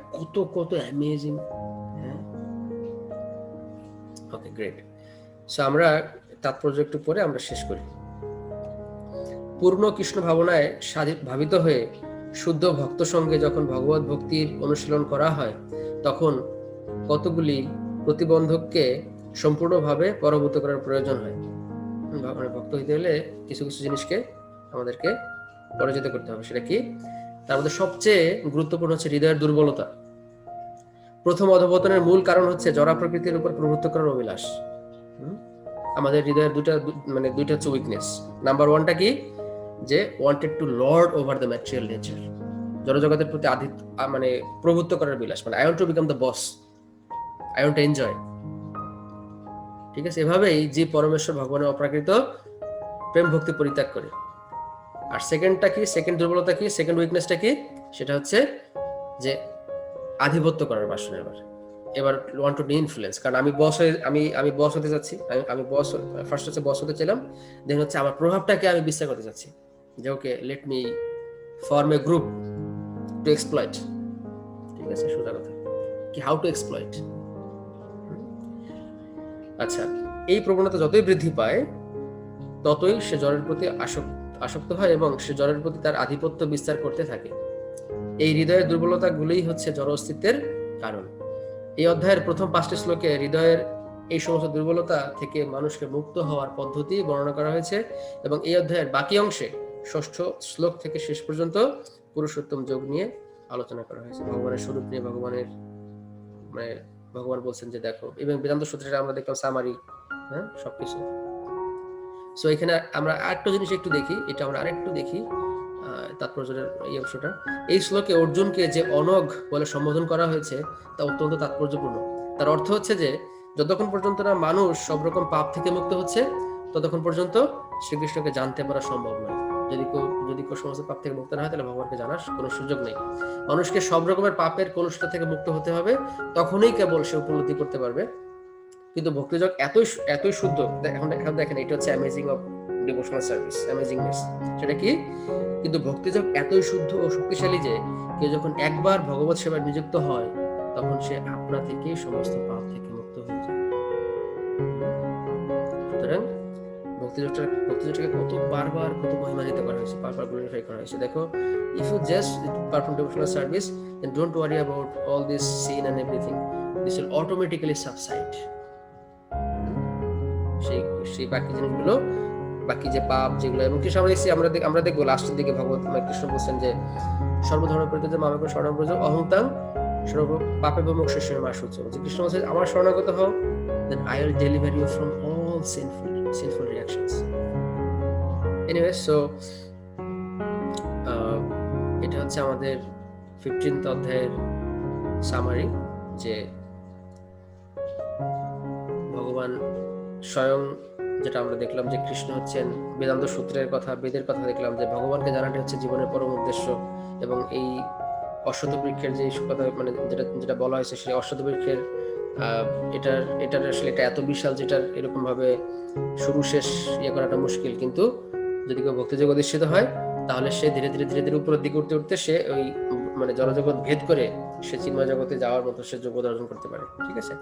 কত অ্যামেজিং। হ্যাঁ, ওকে, গ্রেট। সো আমরা তাৎপর্য একটু পরে আমরা শেষ করি। পূর্ণ কৃষ্ণ ভাবনায় ভাবিত হয়ে শুদ্ধ ভক্ত সঙ্গে যখন ভগবত ভক্তির অনুশীলন করা হয়, তখন কতগুলি প্রতিবন্ধককে সম্পূর্ণভাবে পরাভূত করার প্রয়োজন হয়। ভক্ত হইতে হলে কিছু জিনিসকে আমাদেরকে পরাজিত করতে হবে। সেটা কি? তার মধ্যে সবচেয়ে গুরুত্বপূর্ণ হচ্ছে হৃদয়ের দুর্বলতা। প্রথম অধঃপতনের মূল কারণ হচ্ছে জড়া প্রকৃতির উপর প্রভুত্ব করার অভিলাষ। আমাদের হৃদয়ের দুইটা হচ্ছে উইকনেস। নাম্বার ওয়ানটা কি? যে wanted to lord over the material nature, জড়জগতের প্রতি প্রভুত্ব করার বিলাস, I want to become the boss, I want to enjoy. ঠিক আছে, এভাবেই যে পরমেশ্বর ভগবানের অপ্রাকৃত প্রেম ভক্তি পরিত্যাগ করে। আর সেকেন্ডটা কি? সেকেন্ড দুর্বলতা কি? সেকেন্ড উইকনেসটা কি? সেটা হচ্ছে যে আধিপত্য করার বাসনা। এবার ওয়ান্ট টু বি ইনফ্লুয়েন্স, কারণ আমি বস হতে যাচ্ছি, আমি বস, ফার্স্ট হচ্ছে বস হতে চাইলাম, দেন হচ্ছে আমার প্রভাবটাকে আমি বিস্তার করতে চাচ্ছি, যে ওকে লেট মি ফর্ম এ গ্রুপ টু এক্সপ্লয়েট। ঠিক আছে, সোজা কথা কি, হাউ টু এক্সপ্লয়েট। আচ্ছা, এই প্রবণতা যতই বৃদ্ধি পায় ততই সে জড়ের প্রতি আসক্ত হয় এবং সে জড়ের প্রতি তার আধিপত্য বিস্তার করতে থাকে। এই হৃদয়ের দুর্বলতাগুলোই হচ্ছে জড় অস্তিত্বের কারণ। এই অধ্যায়ের প্রথম 5টি শ্লোকে হৃদয়ের এই সমস্ত দুর্বলতা থেকে মানুষকে মুক্ত হওয়ার পদ্ধতি বর্ণনা করা হয়েছে, এবং এই অধ্যায়ের বাকি অংশে 6ষ্ঠ শ্লোক থেকে শেষ পর্যন্ত পুরুষোত্তম যোগ নিয়ে আলোচনা করা হয়েছে। ভগবানের স্বরূপ নিয়ে ভগবান বলছেন যে দেখো, এবং বেদান্ত সূত্রে আমরা দেখলাম সামারি, হ্যাঁ, সবকিছু। সো এখানে আমরা আরেকটা জিনিস একটু দেখি, এটা আমরা আরেকটু দেখি তাৎপর্যের এই অংশটা। এই শ্লোকে অর্জুনকে যে অনঘ বলে সম্বোধন করা হয়েছে তা অত্যন্ত তাৎপর্যপূর্ণ। তার অর্থ হচ্ছে যে যতক্ষণ পর্যন্ত না মানুষ সব রকম পাপ থেকে মুক্ত হচ্ছে, ততক্ষণ পর্যন্ত শ্রীকৃষ্ণকে জানতে পারা সম্ভব নয়। যদি কেউ সমস্ত পাপ থেকে মুক্ত না হয়, তাহলে ভগবানকে জানার কোনো সুযোগ নেই। মানুষকে সব রকমের পাপের কলুষতা থেকে মুক্ত হতে হবে, তখনই কেবল সে উপলব্ধি করতে পারবে। কিন্তু ভক্তিযোগ এতই শুদ্ধ, এখন দেখেন, এটা হচ্ছে অ্যামেজিং অফ ডিভোশনাল সার্ভিস, অ্যামেজিংনেস। সেটা কি? কিন্তু ভক্তিযোগ এতই শুদ্ধ ও শক্তিশালী যে কেউ যখন একবার ভগবত সেবায় নিযুক্ত হয়, তখন সে আপনা থেকেই সমস্ত পাপ থেকে মুক্ত হয়ে যায়। সুতরাং ভক্তিযোগটাকে কত মহিমান্বিত করা হয়েছে, বারবার গ্লোরিফাই করা হয়েছে। দেখো, if you just perform devotional service, then don't worry about all this sin and everything. This will automatically subside. সেই বাকি জিনিসগুলো, বাকি যে পাপ যেগুলো, এবং কৃষ্ণ আমরা দেখবো লাস্টের দিকে ভগবত কৃষ্ণ বলছেন যে সর্বধর্ম পরিত্যাজ্য মামেকং শরণং ব্রজ অহংতাং সর্ব পাপে বিমোক্ষয়স্য মা শুচি। কৃষ্ণ বলছে আমার শরণাগত হও, then I will deliver you from all sinful reactions. Anyway, so এটা হচ্ছে আমাদের 15th অধ্যায়ের সামারি, যে ভগবান স্বয়ং, যেটা আমরা দেখলাম যে কৃষ্ণ হচ্ছেন বেদান্ত সূত্রের কথা, বেদের কথা দেখলাম, যে ভগবানকে জানাটা হচ্ছে জীবনের পরম উদ্দেশ্য। এবং এই অশ্বত্থ বৃক্ষের যে কথা, যেটা বলা হয়েছে, সেই অশ্বত্থ বৃক্ষের এটার আসলে এটা এত বিশাল, যেটার এরকম ভাবে শুরু শেষ করাটা মুশকিল, কিন্তু যদি কেউ ভক্তিযোগে অধিষ্ঠিত হয় তাহলে সে ধীরে ধীরে ধীরে ধীরে উপরের দিকে উঠতে উঠতে সে ওই মানে জড়জগৎ ভেদ করে সে চিন্ময় জগতে যাওয়ার মতো সে যোগ্যতা অর্জন করতে পারে। ঠিক আছে,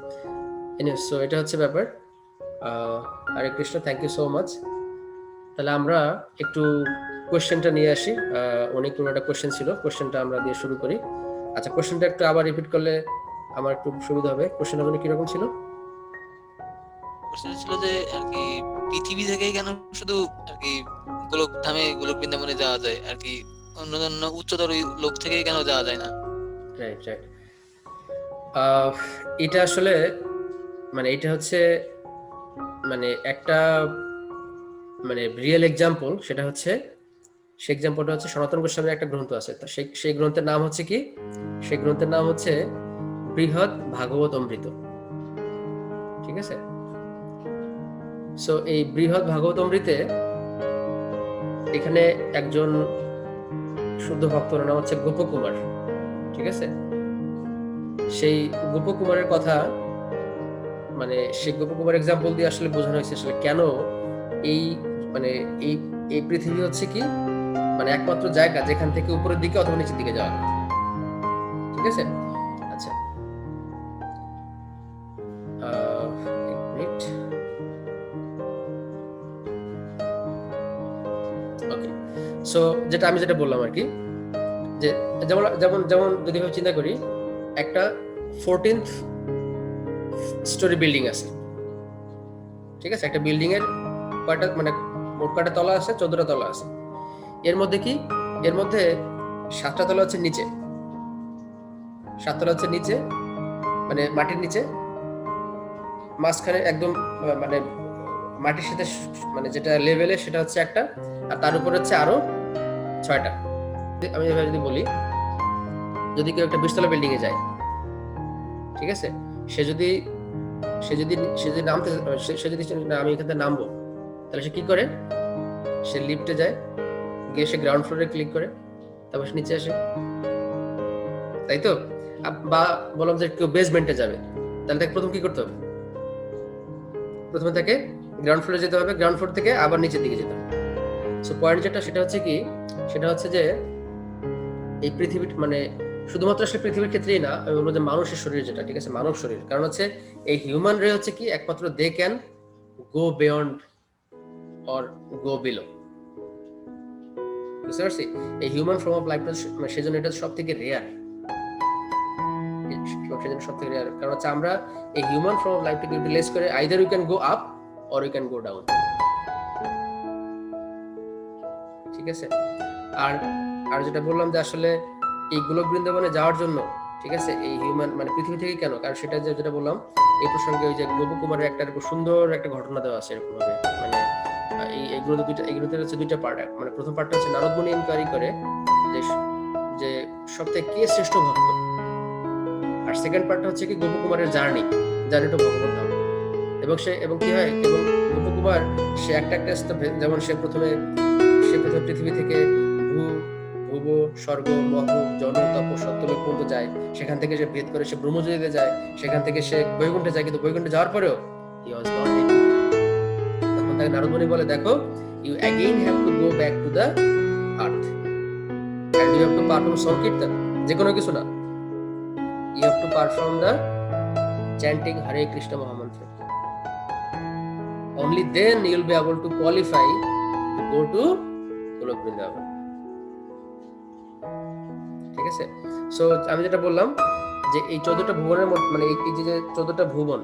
সো এটা হচ্ছে ব্যাপার। Hare Krishna, thank you so much. তাহলে আমরা একটু কোয়েশ্চেনটা নিয়ে আসি। অনেকগুলো একটা কোয়েশ্চেন ছিল, কোয়েশ্চেনটা আমরা দিয়ে শুরু করি। আচ্ছা, কোয়েশ্চেনটা একটু আবার রিপিট করলে আমার একটু সুবিধা হবে। কোয়েশ্চেনটা মানে কিরকম ছিল? কোশ্চেন ছিল যে আর কি পৃথিবী থেকে কেন শুধু আর কি গোলক ধামে গোলক বৃন্দাবনে যাওয়া যায়, আর কি অন্যান্য উচ্চতর লোক থেকে কেন যাওয়া যায় না? Right right. এটা আসলে মানে এটা হচ্ছে মানে একটা মানে রিয়েল এক্সাম্পল। সেটা হচ্ছে সেই এক্সাম্পলটা হচ্ছে সনাতন গোস্বামীর একটা গ্রন্থ আছে, সেই গ্রন্থের নাম হচ্ছে কি? সেই গ্রন্থের নাম হচ্ছে বৃহৎ ভাগবত অমৃত। ঠিক আছে, সো এই বৃহৎ ভাগবত অমৃতে এখানে একজন শুদ্ধ ভক্তর নাম হচ্ছে গোপকুমার। ঠিক আছে, সেই গোপকুমারের কথা মানে সেই গোপকুমার এক্সাম্পল দিয়ে আসলে বোঝানো হয়েছে আসলে কেন এই মানে এই এই পৃথিবী হচ্ছে কি মানে একমাত্র জায়গা যেখান থেকে উপরের দিকে অথবা নিচের দিকে যাওয়া যায়। ঠিক আছে, আচ্ছা এক মিনিট। ওকে, সো আমি যেটা বললাম আর কি, যে যেমন যেমন যেমন যদি আমি চিন্তা করি একটা 14th স্টোরি বিল্ডিং আছে। ঠিক আছে, একটা বিল্ডিং এর কয়টা মানে মোট কয়টা তলা আছে? 14টা তলা আছে। এর মধ্যে কি এর মধ্যে 7টা তলা হচ্ছে নিচে, 7 তলা হচ্ছে নিচে মানে মাটির নিচে, মাঝখানে একদম মানে মাটির সাথে মানে যেটা লেভেলে সেটা হচ্ছে একটা, আর তার উপর হচ্ছে আরো 6টা। আমি এভাবে যদি বলি, যদি কেউ একটা 20 তলা বিল্ডিং এ যায়, ঠিক আছে, সে যদি নামতে সে যদি আমি এখান থেকে নামবো, তাহলে সে কি করে? সে লিফটে যায়, গিয়ে সে গ্রাউন্ড ফ্লোরে ক্লিক করে, তারপর সে নিচে আসে, তাই তো? বা বললাম যে কেউ বেসমেন্টে যাবে, তাহলে তাকে প্রথম কি করতে হবে? প্রথমে তাকে গ্রাউন্ড ফ্লোরে যেতে হবে, গ্রাউন্ড ফ্লোর থেকে আবার নিচের দিকে যেতে হবে। সো পয়েন্ট যেটা সেটা হচ্ছে কি, সেটা হচ্ছে যে এই পৃথিবী মানে শুধুমাত্র আসলে পৃথিবীর ক্ষেত্রেই না, আমি বলবো যে মানুষের শরীর যেটা, ঠিক আছে, মানব শরীর, কারণ হচ্ছে এই হিউম্যান রে হচ্ছে কি একমাত্র they can go beyond or go below. বুঝতে পারছি? এই হিউম্যান ফর্ম অফ লাইফটা সেজন্য এটা সব থেকে রেয়ার, সেজন্য সব থেকে রেয়ার, কারণ হচ্ছে আমরা এই হিউম্যান ফর্ম অফ লাইফটাকে ইউটিলাইজ করে either we can go up or we can go down. ঠিক আছে, আর আর যেটা বললাম যে আসলে এই গোলক বৃন্দাবনে যাওয়ার জন্য, ঠিক আছে, এই হিউম্যান মানে পৃথিবী থেকে কেন, কারণ সেটা যেটা বললাম এই প্রসঙ্গে ওই যে গোপকুমারের একটা এরকম সুন্দর একটা ঘটনা দেওয়া আছে এরকম ভাবে। মানে এই গ্রন্থের হচ্ছে দুইটা পার্ট। মানে প্রথম পার্টটা হচ্ছে নারদ মুনি ইনকোয়ারি করে যে যে সবথেকে কে শ্রেষ্ঠ ভক্ত, আর সেকেন্ড পার্টটা হচ্ছে কি গোপকুমারের জার্নি টু ভগবত ধাম। এবং কি হয়, এবং গোপকুমার সে একটা যেমন সে প্রথমে পৃথিবী থেকে ভুব স্বর্গ মহ জন তপ সত্যলোক পর্যন্ত যায়, সেখান থেকে সে ভেদ করে সে ব্রহ্মজ্যোতিতে যায়, সেখান থেকে সে বৈকুণ্ঠে যায়, কিন্তু বৈকুণ্ঠে যাওয়ার পরেও হি ওয়াজ নট হ্যাপি। তখন তাকে নারদ মুনি বলে, দেখো, you again have to go back to the earth and you have to perform sankirtan, যে কোনো কিছু না, you have to perform the chanting Hare Krishna mahamantra. only then you will be able to qualify to go to গোলক বৃন্দাবন। ঠিক আছে, সো আমি যেটা বললাম যে এই 14টা ভুবনের মধ্যে মানে এই যে 14টা ভুবন,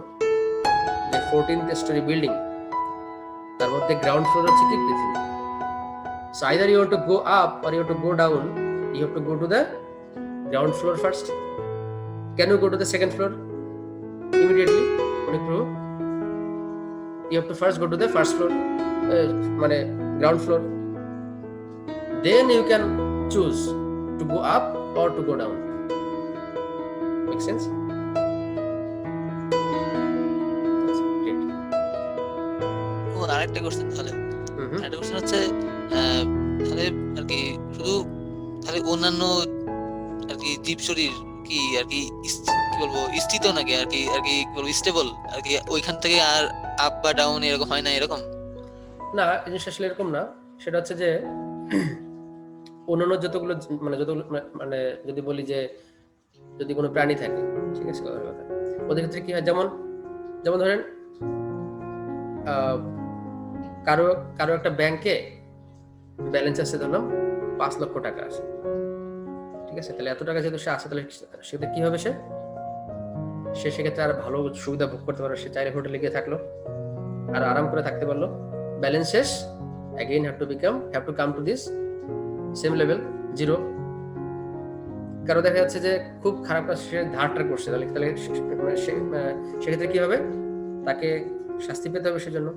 যে 14th স্টোরি বিল্ডিং, তার মধ্যে গ্রাউন্ড ফ্লোর হচ্ছে কি পৃথিবী। So either you want to go up or you want to go down, you have to go to the ground floor first. Can you go to the second floor immediately? অনেক প্রভু, you have to first go to the first floor, মানে ground floor, then you can choose to go up or to go down. Make sense? That's great. ও আরেকটা কোশ্চেন তাহলে, আরেকটা কোশ্চেন হচ্ছে তাহলে আর কি শুধু তাহলে অন্যান্য আর কি জীব শরীর কি আর কি বলবো স্থিত নাকি আর কি কি বলবো স্টেবল আর কি ওইখান থেকে আর আপ বা ডাউন এরকম হয় না? এরকম না, জিনিস আসলে এরকম না। সেটা হচ্ছে যে অন্যান্য যতগুলো মানে যদি বলি যে যদি কোনো প্রাণী থাকে, ঠিক আছে, কথার কথা, ওদের ক্ষেত্রে কি হয়, যেমন যেমন ধরেন কারো কারো একটা ব্যাংকে ব্যালেন্স আছে, ধরলাম 5 লক্ষ টাকা আছে, ঠিক আছে, তাহলে এত টাকা যেহেতু সে আছে, তাহলে সেক্ষেত্রে কি হবে, সে সেক্ষেত্রে আর ভালো সুবিধা ভোগ করতে পারলো, সে চাইলে হোটেলে গিয়ে থাকলো আর আরাম করে থাকতে পারলো, ব্যালেন্স শেষ, again have to come to this same level, zero. কারো দেখা যাচ্ছে যে খুব খারাপ কাজ সে ধারটা করছে, তাহলে তাহলে সেক্ষেত্রে কি হবে, তাকে শাস্তি পেতে হবে সেজন্য।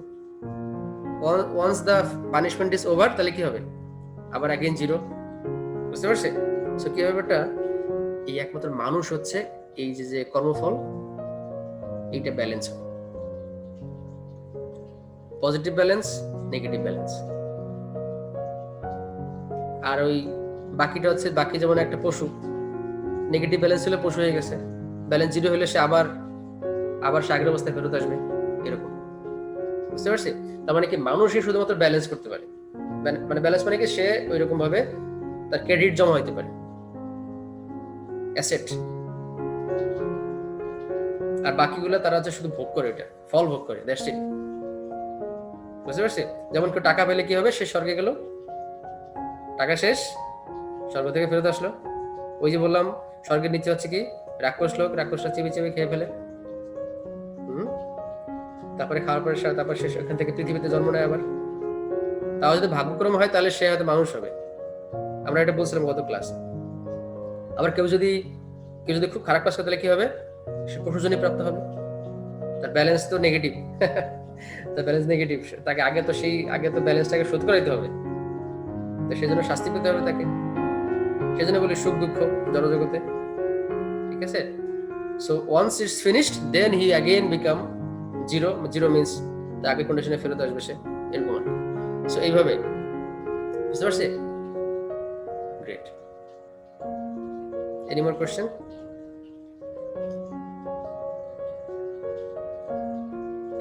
Once the punishment is over, তাহলে কি হবে, আবার অ্যাগেইন জিরো। বুঝতে পারছে? সো কি হবে ব্যাপারটা, এই একমাত্র মানুষ হচ্ছে এই যে কর্মফল, এইটা ব্যালেন্স হবে, পজিটিভ ব্যালেন্স, নেগেটিভ ব্যালেন্স। আর ওই বাকিটা হচ্ছে, বাকি যেমন একটা পশু, নেগেটিভ ব্যালেন্স হলে পশু হয়ে গেছে, ব্যালেন্স জিরো হলে সে আবার সে আগের অবস্থায় ফেরত আসবে, এরকম। বুঝতে পারছি? তার মানে কি, মানুষই শুধুমাত্র ব্যালেন্স করতে পারে, মানে ব্যালেন্স মানে কি, সে ওই রকম ভাবে তার ক্রেডিট জমা হইতে পারে, অ্যাসেট। আর বাকিগুলো তারা হচ্ছে শুধু ভোগ করে, এটা ফল ভোগ করে, দ্যাটস ইট। বুঝতে পারছি? যেমন কেউ টাকা পেলে কি হবে, সে স্বর্গে গেল, টাকা শেষ, স্বর্গ থেকে ফেরত আসলো। ওই যে বললাম, স্বর্গের নিচে হচ্ছে কি, রাক্ষস লোক, রাক্ষসরা চিবি চিবি খেয়ে ফেলে, তারপরে খাওয়ার পরে তারপর সে ওখান থেকে পৃথিবীতে জন্ম নেয় আবার। তাও যদি ভাগ্যক্রম হয়, তাহলে সে হয়তো মানুষ হবে। আমরা এটা বলছিলাম গত ক্লাসে। আবার কেউ যদি খুব খারাপ কাজ করে, তাহলে কি হবে, সে পশুজনী প্রাপ্ত হবে, তার ব্যালেন্স তো নেগেটিভ। তার ব্যালেন্স নেগেটিভ, তাকে আগে তো ব্যালেন্সটাকে শোধ করাইতে হবে, তো সেজন্য শাস্তি পেতে হবে তাকে। সেজন্য বলি সুখ দুঃখ জড়জগতে, ঠিক আছে। So once it's finished, then he again become zero. Zero means আগে কন্ডিশনে ফেরত আসবে সে, এরকম আর কি। সো এইভাবে, বুঝতে পারছি? Great. Any more question?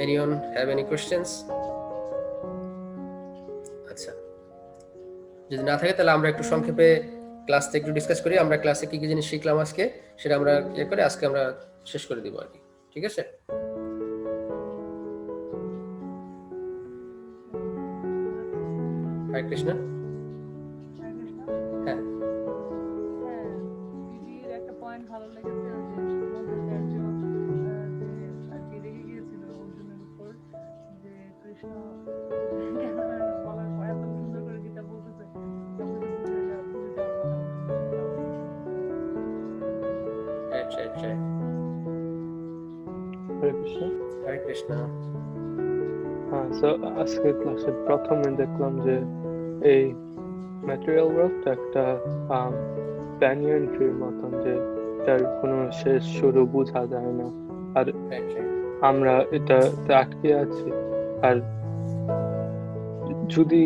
Anyone have any questions? আচ্ছা, যদি না থাকে তাহলে আমরা একটু সংক্ষেপে ক্লাসটা একটু ডিসকাস করি। আমরা ক্লাসে কি কি জিনিস শিখলাম আজকে, সেটা আমরা করে আজকে আমরা শেষ করে দিব আর কি, ঠিক আছে? হরে কৃষ্ণ। হ্যাঁ, দিদির একটা পয়েন্ট ভালো লেগেছে, আর কি রেগে গিয়েছিল অর্জুনের উপর, যে কৃষ্ণ বলার পর এত সুন্দর করে গীতা বলতেছে, হরে কৃষ্ণ। হরে কৃষ্ণ। হ্যাঁ, সো আজকের ক্লাসে প্রথমে দেখলাম যে এই ম্যাটেরিয়াল ওয়ার্ল্ড একটা ব্যানিয়ান ট্রির মতন, যে তার কোনো শেষ শুরু বোঝা যায় না, আর আমরা এটাতে আটকে আছি। আর যদি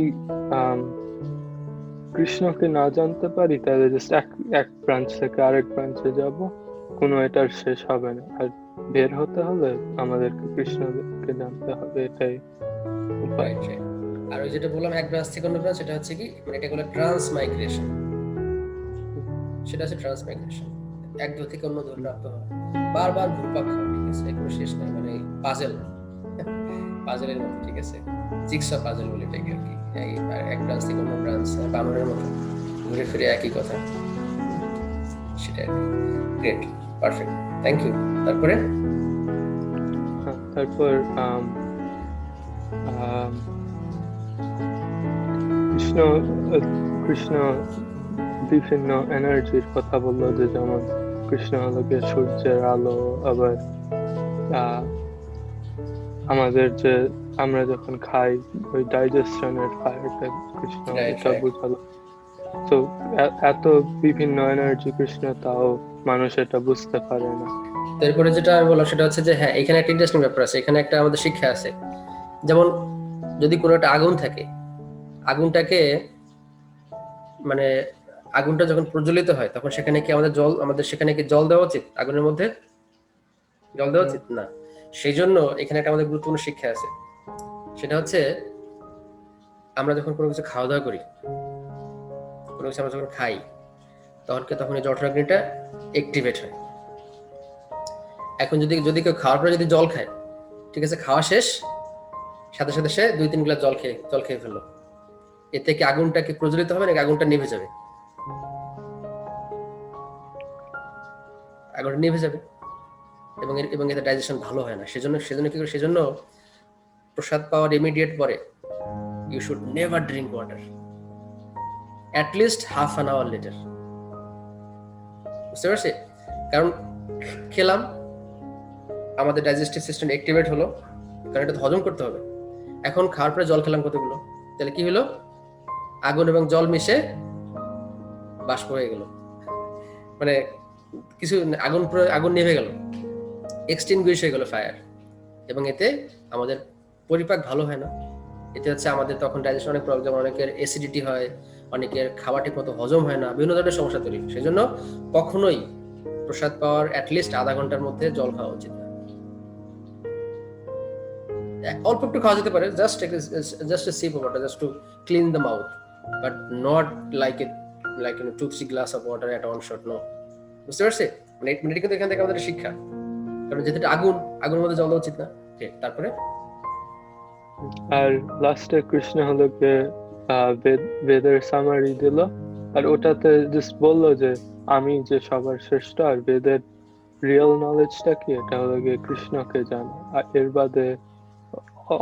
কৃষ্ণকে না জানতে পারি, তাহলে জাস্ট এক ব্রাঞ্চ থেকে আরেক ব্রাঞ্চে যাব, কোনো এটার শেষ হবে না। আর বের হতে হলে আমাদেরকে কৃষ্ণকে জানতে হবে, এটাই উপায়। আর ওই যেটা বললাম, এক ব্রাঞ্চ থেকে অন্য ব্রাঞ্চ, সেটা হচ্ছে কি, মানে এটা হলো ট্রান্সমাইগ্রেশন। সেটা হচ্ছে ট্রান্সমাইগ্রেশন, এক ধর থেকে অন্য ধরে প্রাপ্ত হয়, বারবার ঘুরপাক খাওয়া, ঠিক আছে, কোনো শেষ নাই, মানে পাজেলের মতো, ঠিক আছে, জিগসা পাজেল বলে এটাকে আর কি। এক ব্রাঞ্চ থেকে অন্য ব্রাঞ্চ, বানরের মতো ঘুরে ফিরে একই কথা, সেটা আর কি। Great, perfect, thank you. তারপরে তারপর কৃষ্ণ বিভিন্ন এনার্জির কথা বললো, যে যেমন কৃষ্ণ হলো গিয়ে সূর্যের আলো, আবার আমাদের যে আমরা যখন খাই ওই ডাইজেশনের ফায়ারটা কৃষ্ণ, এটা বুঝালো। তো এত বিভিন্ন এনার্জি কৃষ্ণ, তাও মানুষ এটা বুঝতে পারে না। তারপরে যেটা আমি বললাম, সেটা হচ্ছে যে হ্যাঁ, এখানে একটা ইন্টারেস্টিং ব্যাপার আছে, এখানে একটা আমাদের শিক্ষা আছে। যেমন যদি কোনো একটা আগুন থাকে, আগুনটাকে মানে আগুনটা যখন প্রজ্বলিত হয়, তখন সেখানে কি আমাদের সেখানে কি জল দেওয়া উচিত? আগুনের মধ্যে জল দেওয়া উচিত না। সেই জন্য এখানে একটা আমাদের গুরুত্বপূর্ণ শিক্ষা আছে, সেটা হচ্ছে আমরা যখন কোনো কিছু খাওয়া দাওয়া করি, কোনো কিছু আমরা যখন খাই, তখন এই জঠরাগ্নিটা অ্যাক্টিভেট হয়। এখন যদি কেউ খাওয়ার পরে যদি জল খায়, ঠিক আছে, খাওয়া শেষ, সাথে সাথে সে 2-3 গ্লাস জল খেয়ে ফেললো, এতে কি আগুনটা কি প্রজ্বলিত হবে নাকি আগুনটা নিভে যাবে? আগুনটা নিভে যাবে, এবং এতে ডাইজেশন ভালো হয় না। সেজন্য কি করে, সেজন্য প্রসাদ পাওয়ার ইমিডিয়েট পরে you should never drink water, at least half an hour later. বুঝতে পারছি? কারণ খেলাম, আমাদের ডাইজেস্টিভ সিস্টেম অ্যাক্টিভেট হলো, কারণ এটা হজম করতে হবে। এখন খাওয়ার পরে জল খেলাম কতগুলো, তাহলে কি হলো? আগুন এবং জল মিশে বাষ্প হয়ে গেল, মানে কিছু আগুন নিভে গেল, এক্সটিংগুইশ হয়ে গেল ফায়ার, এবং এতে আমাদের পরিপাক ভালো হয় না। এতে হচ্ছে আমাদের তখন ডাইজেশন অনেক প্রবলেম, অনেকের অ্যাসিডিটি হয়, অনেকের খাওয়া ঠিক মতো হজম হয় না, বিভিন্ন ধরনের সমস্যা তৈরি। সেই জন্য কখনোই প্রসাদ পাওয়ার অ্যাটলিস্ট আধা ঘন্টার মধ্যে জল খাওয়া উচিত না। অল্প একটু খাওয়া যেতে পারে, just a sip of water, just to clean the mouth, but not like 2-3 glass of water at one shot, no. বুঝতে পারছি? মানে এটা কিন্তু এখান থেকে আমাদের শিক্ষা, কারণ যেহেতু আগুনের মধ্যে জল দেওয়া উচিত না। ঠিক, তারপরে আর লাস্টে কৃষ্ণ হলো গিয়ে বেদের সামারি দিল, আর ওটাতে জাস্ট বললো যে আমি যে সবার শ্রেষ্ঠ, আর বেদের রিয়েল নলেজটা কি, এটা হলো গিয়ে কৃষ্ণকে জানা। আর এর বাদে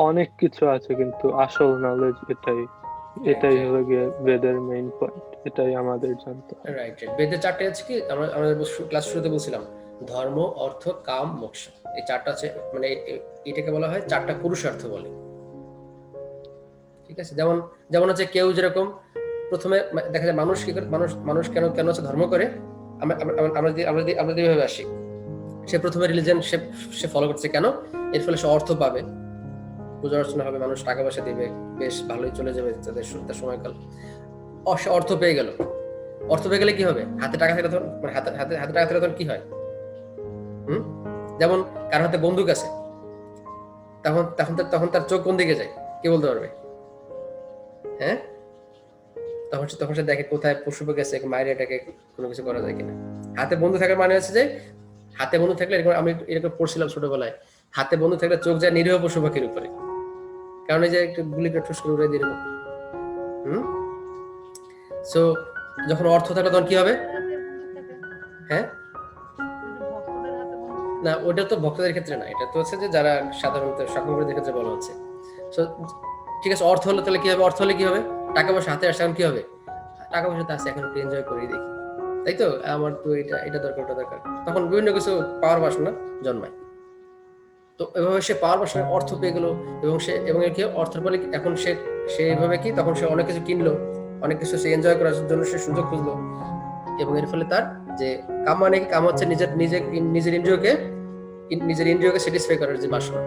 অনেক কিছু আছে, কিন্তু আসল নলেজ এটাই হলো গিয়ে বেদের মেইন পয়েন্ট, এটাই আমাদের জানতে হবে। রাইট। বেদের 4টে আছে কি, আমরা ক্লাস শুরুতে বলছিলাম, ধর্ম, অর্থ, কাম, মোক্ষ। এই 4টা আছে, মানে এটাকে বলা হয় 4টা পুরুষার্থ বলে। ঠিক আছে? যেমন হচ্ছে কেউ যেরকম প্রথমে দেখা যায় মানুষ কি করে, মানুষ কেন হচ্ছে ধর্ম করে, আমরা যেভাবে আসি, সে প্রথমে রিলিজিয়ন সে ফলো করছে কেন, এর ফলে সে অর্থ পাবে, পূজা অর্চনা হবে, মানুষ টাকা পয়সা দিবে, বেশ ভালোই চলে যাবে তাদের সময়কাল। সে অর্থ পেয়ে গেলে কি হবে? হাতে টাকা থাকলে তখন, মানে হাতে টাকা থাকলে তখন কি হয়? যেমন কার হাতে বন্দুক আছে, তখন তার চোখ কোন দিকে যায়, কে বলতে পারবে? হ্যাঁ, তখন সে দেখে কোথায় পশু গেছে, মায়ের এটাকে কোনো কিছু করা যায় কিনা। হাতে বন্ধু থাকার মানে হচ্ছে যে, হাতে বন্ধু থাকলে, আমি এরকম পড়ছিলাম ছোটবেলায়, হাতে বন্ধু থাকলে চোখ যায় নিরীহ পশু পাখির উপরে, কারণ এই যে একটু গুলি করে ঠুস করে উড়ে দিয়ে দেবো। সো যখন অর্থ থাকলে তখন কি হবে? হ্যাঁ, না, ওটা তো ভক্তদের ক্ষেত্রে না, এটা তো হচ্ছে যে যারা সাধারণত সকলের ক্ষেত্রে বলা হচ্ছে। সো ঠিক আছে, অর্থ হলে তাহলে কি হবে? অর্থ হলে কি হবে? টাকা পয়সা হাতে আসে, এখন কি হবে? টাকা পয়সা তো আছে, এখন একটু এনজয় করেই দেখি, তাই তো, আমার তো এটা দরকার, ওটা দরকার, তখন বিভিন্ন কিছু পাওয়ার বাসনা জন্মায়। তো এভাবে সে পাওয়ার বাসনা, অর্থ পেয়ে গেল, এবং এর কি অর্থের ফলে এখন সে এভাবে কি, তখন সে অনেক কিছু কিনলো, অনেক কিছু সে এনজয় করার জন্য সে সুযোগ খুঁজলো, এবং এর ফলে তার যে কাম, মানে কি কাম হচ্ছে নিজের ইন্দ্রিয়কে স্যাটিসফাই করার যে বাসনা,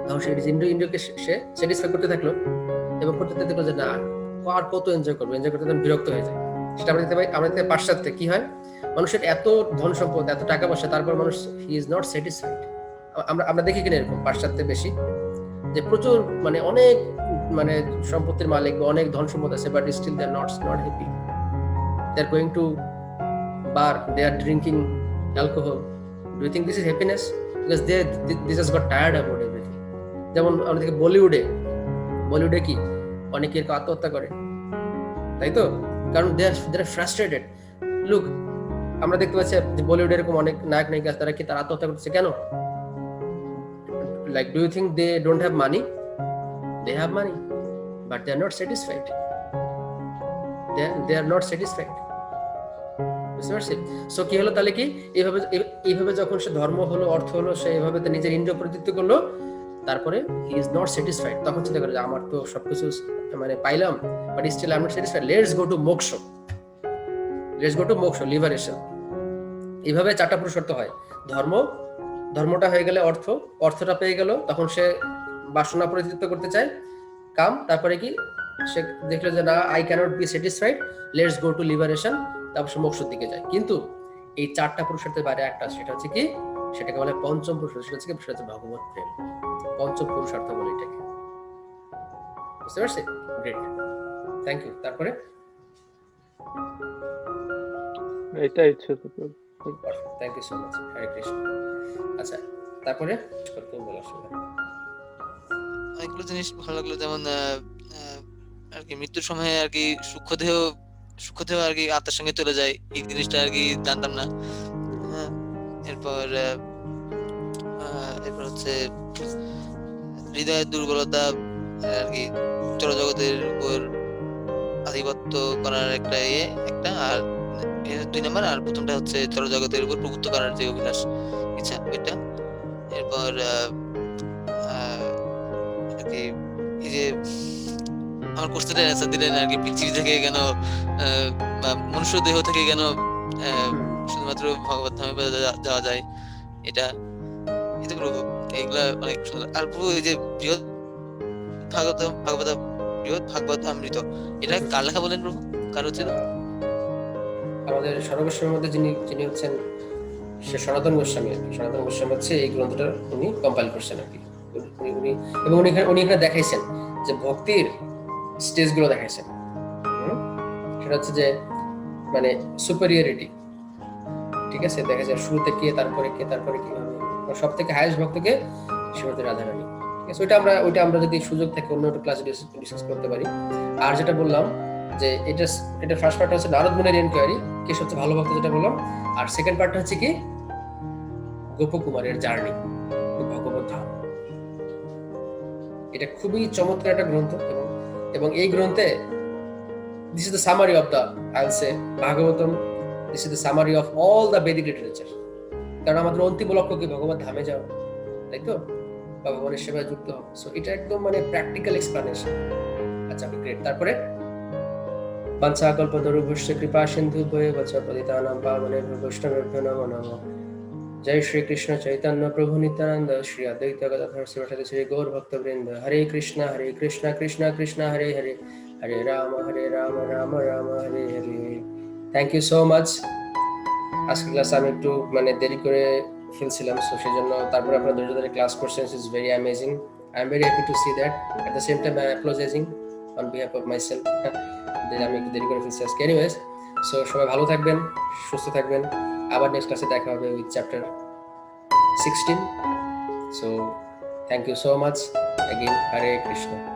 তখন সে ইন্দ্রিয়কে সে স্যাটিসফাই করতে থাকলো, এবং করতে থাকলো যে না, আর কত এনজয় করতে তখন বিরক্ত হয়ে যায়। সেটা আমরা দেখতে পাই, পাশ্চাত্যে কি হয়, মানুষের এত ধন সম্পদ, এত টাকা পয়সা, তারপর মানুষ হি ইজ নট স্যাটিসফাইড। আমরা দেখি কিনা এরকম পাশ্চাত্যে বেশি, যে প্রচুর, মানে অনেক, মানে সম্পত্তির মালিক বা অনেক ধন সম্পদ আছে, but still they are not happy. They are going to bar, they are drinking alcohol. Do you think this is happiness? Because they just got tired about everything. যেমন আমরা দেখি বলিউডে কি অনেকে আত্মহত্যা করে, তাই তো, কারণ they are frustrated. Look, আমরা দেখতে পাচ্ছি যে বলিউডে এরকম অনেক নায়ক নায়িকা, তারা কি তারা আত্মহত্যা করছে কেন? Like, do you think they don't have money? They have money, but they are not satisfied. They are not satisfied. বুঝতে পারছি? সো কি হলো তাহলে, কি এইভাবে যখন সে ধর্ম হলো, অর্থ হলো, সে এইভাবে নিজের ইন্দ্রিয় প্রতিত্ব করলো, তারপরে হি ইজ নট স্যাটিসফাইড। তখন চিন্তা করে যে আমার তো সবকিছু মানে পাইলাম, but still I am not satisfied, let's go to moksha, liberation. এইভাবে 4টা পুরুষার্থ হয়। ধর্মটা হয়ে গেলে অর্থটা পেয়ে গেল, তখন সে বাসনা প্রতিত্ব করতে চায়, কাম, তারপরে কি সে দেখলো যে না, I cannot be satisfied, let's go to liberation, তারপর সে মোক্ষের দিকে যায়। কিন্তু এই 4টা পুরুষার্থের বাইরে একটা, সেটা হচ্ছে কি, সেটাকে বলে পঞ্চম পুরুষার্থ, সেটা হচ্ছে ভগবত প্রেম। পঞ্চম পুরুষার্থ বলে এটাকে। বুঝতে পারছি? Great, thank you. তারপরে এটাই ছিল। Thank you so much. Hare Krishna. আচ্ছা, তারপরে তুমি বলো আসলে। অনেকগুলো জিনিস ভালো লাগলো, যেমন আর কি মৃত্যুর সময় আর কি সূক্ষ্মদেহ আর কি আত্মার সঙ্গে চলে যায়, এই জিনিসটা আর কি জানতাম না। হ্যাঁ, এরপর এরপর হচ্ছে হৃদয়ের দুর্বলতা আর কি জড়জগতের উপর আধিপত্য করার একটা আর 2 নাম্বার, আর প্রথমটা হচ্ছে জড়জগতের উপর প্রভুত্ব করার যে অভিলাষ, ইচ্ছা, ওইটা। এরপর আর কি এই যে আমার কোশ্চেনের অ্যান্সার দিলেন আর কি, পৃথিবী থেকে কেন বা মনুষ্য দেহ থেকে কেন শুধুমাত্র ভগবত ধামে যাওয়া যায়, এটা প্রভু, এইগুলা অনেক সুন্দর। আর প্রভু এই যে বৃহৎ ভাগবত অমৃত, এটা কার লেখা বলেন প্রভু? কার হচ্ছে? আমাদের সর্বস্বের মধ্যে যিনি যিনি হচ্ছেন সে সনাতন গোস্বামী আর কি। সনাতন গোস্বামী হচ্ছে এই গ্রন্থটা উনি কম্পাইল করছেন আর কি। উনি এবং উনি এখানে দেখাইছেন যে ভক্তির স্টেজগুলো দেখাইছেন। সেটা হচ্ছে যে মানে সুপেরিয়রিটি, ঠিক আছে, দেখা যায় শুরুতে কে, তারপরে কে, তারপরে কিভাবে সব থেকে হাইয়েস্ট ভক্তকে শ্রীমতী রাধারানী, ঠিক আছে। ওইটা আমরা যদি সুযোগ থাকে অন্য একটা ক্লাসে ডিসকাস করতে পারি। আর যেটা বললাম যে এটা ফার্স্ট পার্ট হচ্ছে নারদ মুনির এনকোয়ারি, কে সবচেয়ে ভালো ভক্ত, যেটা বললাম। আর সেকেন্ড পার্ট হচ্ছে কি গোপকুমারের জার্নি ভগবত ধাম। এটা খুবই চমৎকার একটা গ্রন্থ, এবং এই গ্রন্থে this is the summary of the, I'll say, Bhagavatam. This is the summary of all the Vedic literature. কারণ আমাদের অন্তিম লক্ষ্য কি ভগবত ধামে যাওয়া, তাই তো, বা ভগবানের সেবায় যুক্ত হওয়া। সো এটা একদম মানে প্র্যাকটিক্যাল এক্সপ্লানেশন। আচ্ছা, গ্রেট। তারপরে বাঞ্ছাকল্পতরুভ্যশ্চ কৃপা সিন্ধুভ্যেব চ পতিতানাং পাবনেভ্যো বৈষ্ণবেভ্যো নমো নমঃ। জয় শ্রী কৃষ্ণ চৈতন্য প্রভু নিত্যানন্দ, শ্রী অদ্বৈত গদাধর শ্রীবাসাদি শ্রী গৌর ভক্তবৃন্দ। Hare Krishna Krishna Krishna Hare Hare, Hare Rama Rama Rama Hare Hare. Thank you so much. আজকে ক্লাস আমি একটু মানে দেরি করে ফেলছিলাম, সো সেই জন্য। তারপরে আপনারা ধৈর্য ধরে ক্লাস করছেন, is very amazing. I am very happy to see that. At the same time I am apologising on behalf of my self যে আমি একটু দেরি করে ফেলছি আজকে। এনিওয়েজ, সো সবাই ভালো থাকবেন, সুস্থ থাকবেন। আবার নেক্সট ক্লাসে দেখা হবে with chapter 16. So thank you so much again. Hare Krishna.